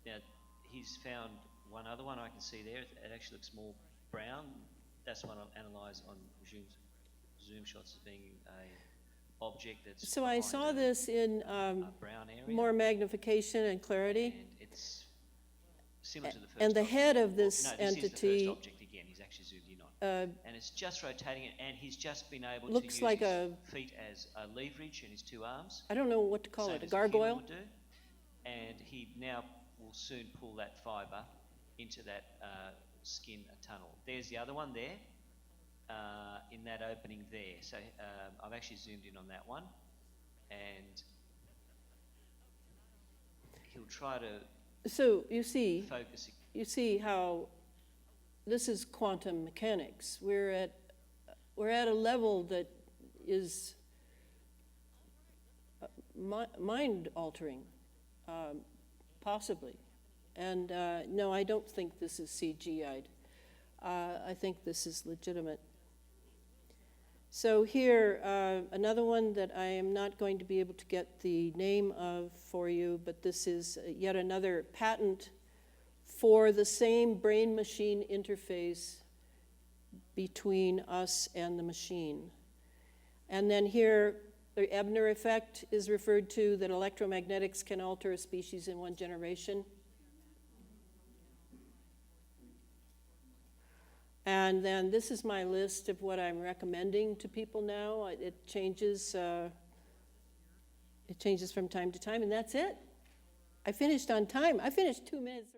Now, he's found one other one I can see there. It actually looks more brown. That's the one I've analysed on zoom shots as being a object that's. So I saw this in brown area. More magnification and clarity. And it's similar to the first. And the object. head of this no, entity. This is the first object again. He's actually zoomed in on. And it's just rotating it, and he's just been able to use like his feet as a leverage in his two arms. I don't know what to call Same it, a as human gargoyle? would do. And he now will soon pull that fibre into that skin tunnel. There's the other one there, in that opening there. So I've actually zoomed in on that one, and he'll try to. So you see, focus. You see how this is quantum mechanics. We're at a level that is mind altering, possibly. And no, I don't think this is CGI'd. I think this is legitimate. So here, another one that I am not going to be able to get the name of for you, but this is yet another patent for the same brain-machine interface between us and the machine. And then here, the Ebner effect is referred to, that electromagnetics can alter a species in one generation. And then this is my list of what I'm recommending to people now. It changes from time to time, and that's it. I finished on time. I finished 2 minutes.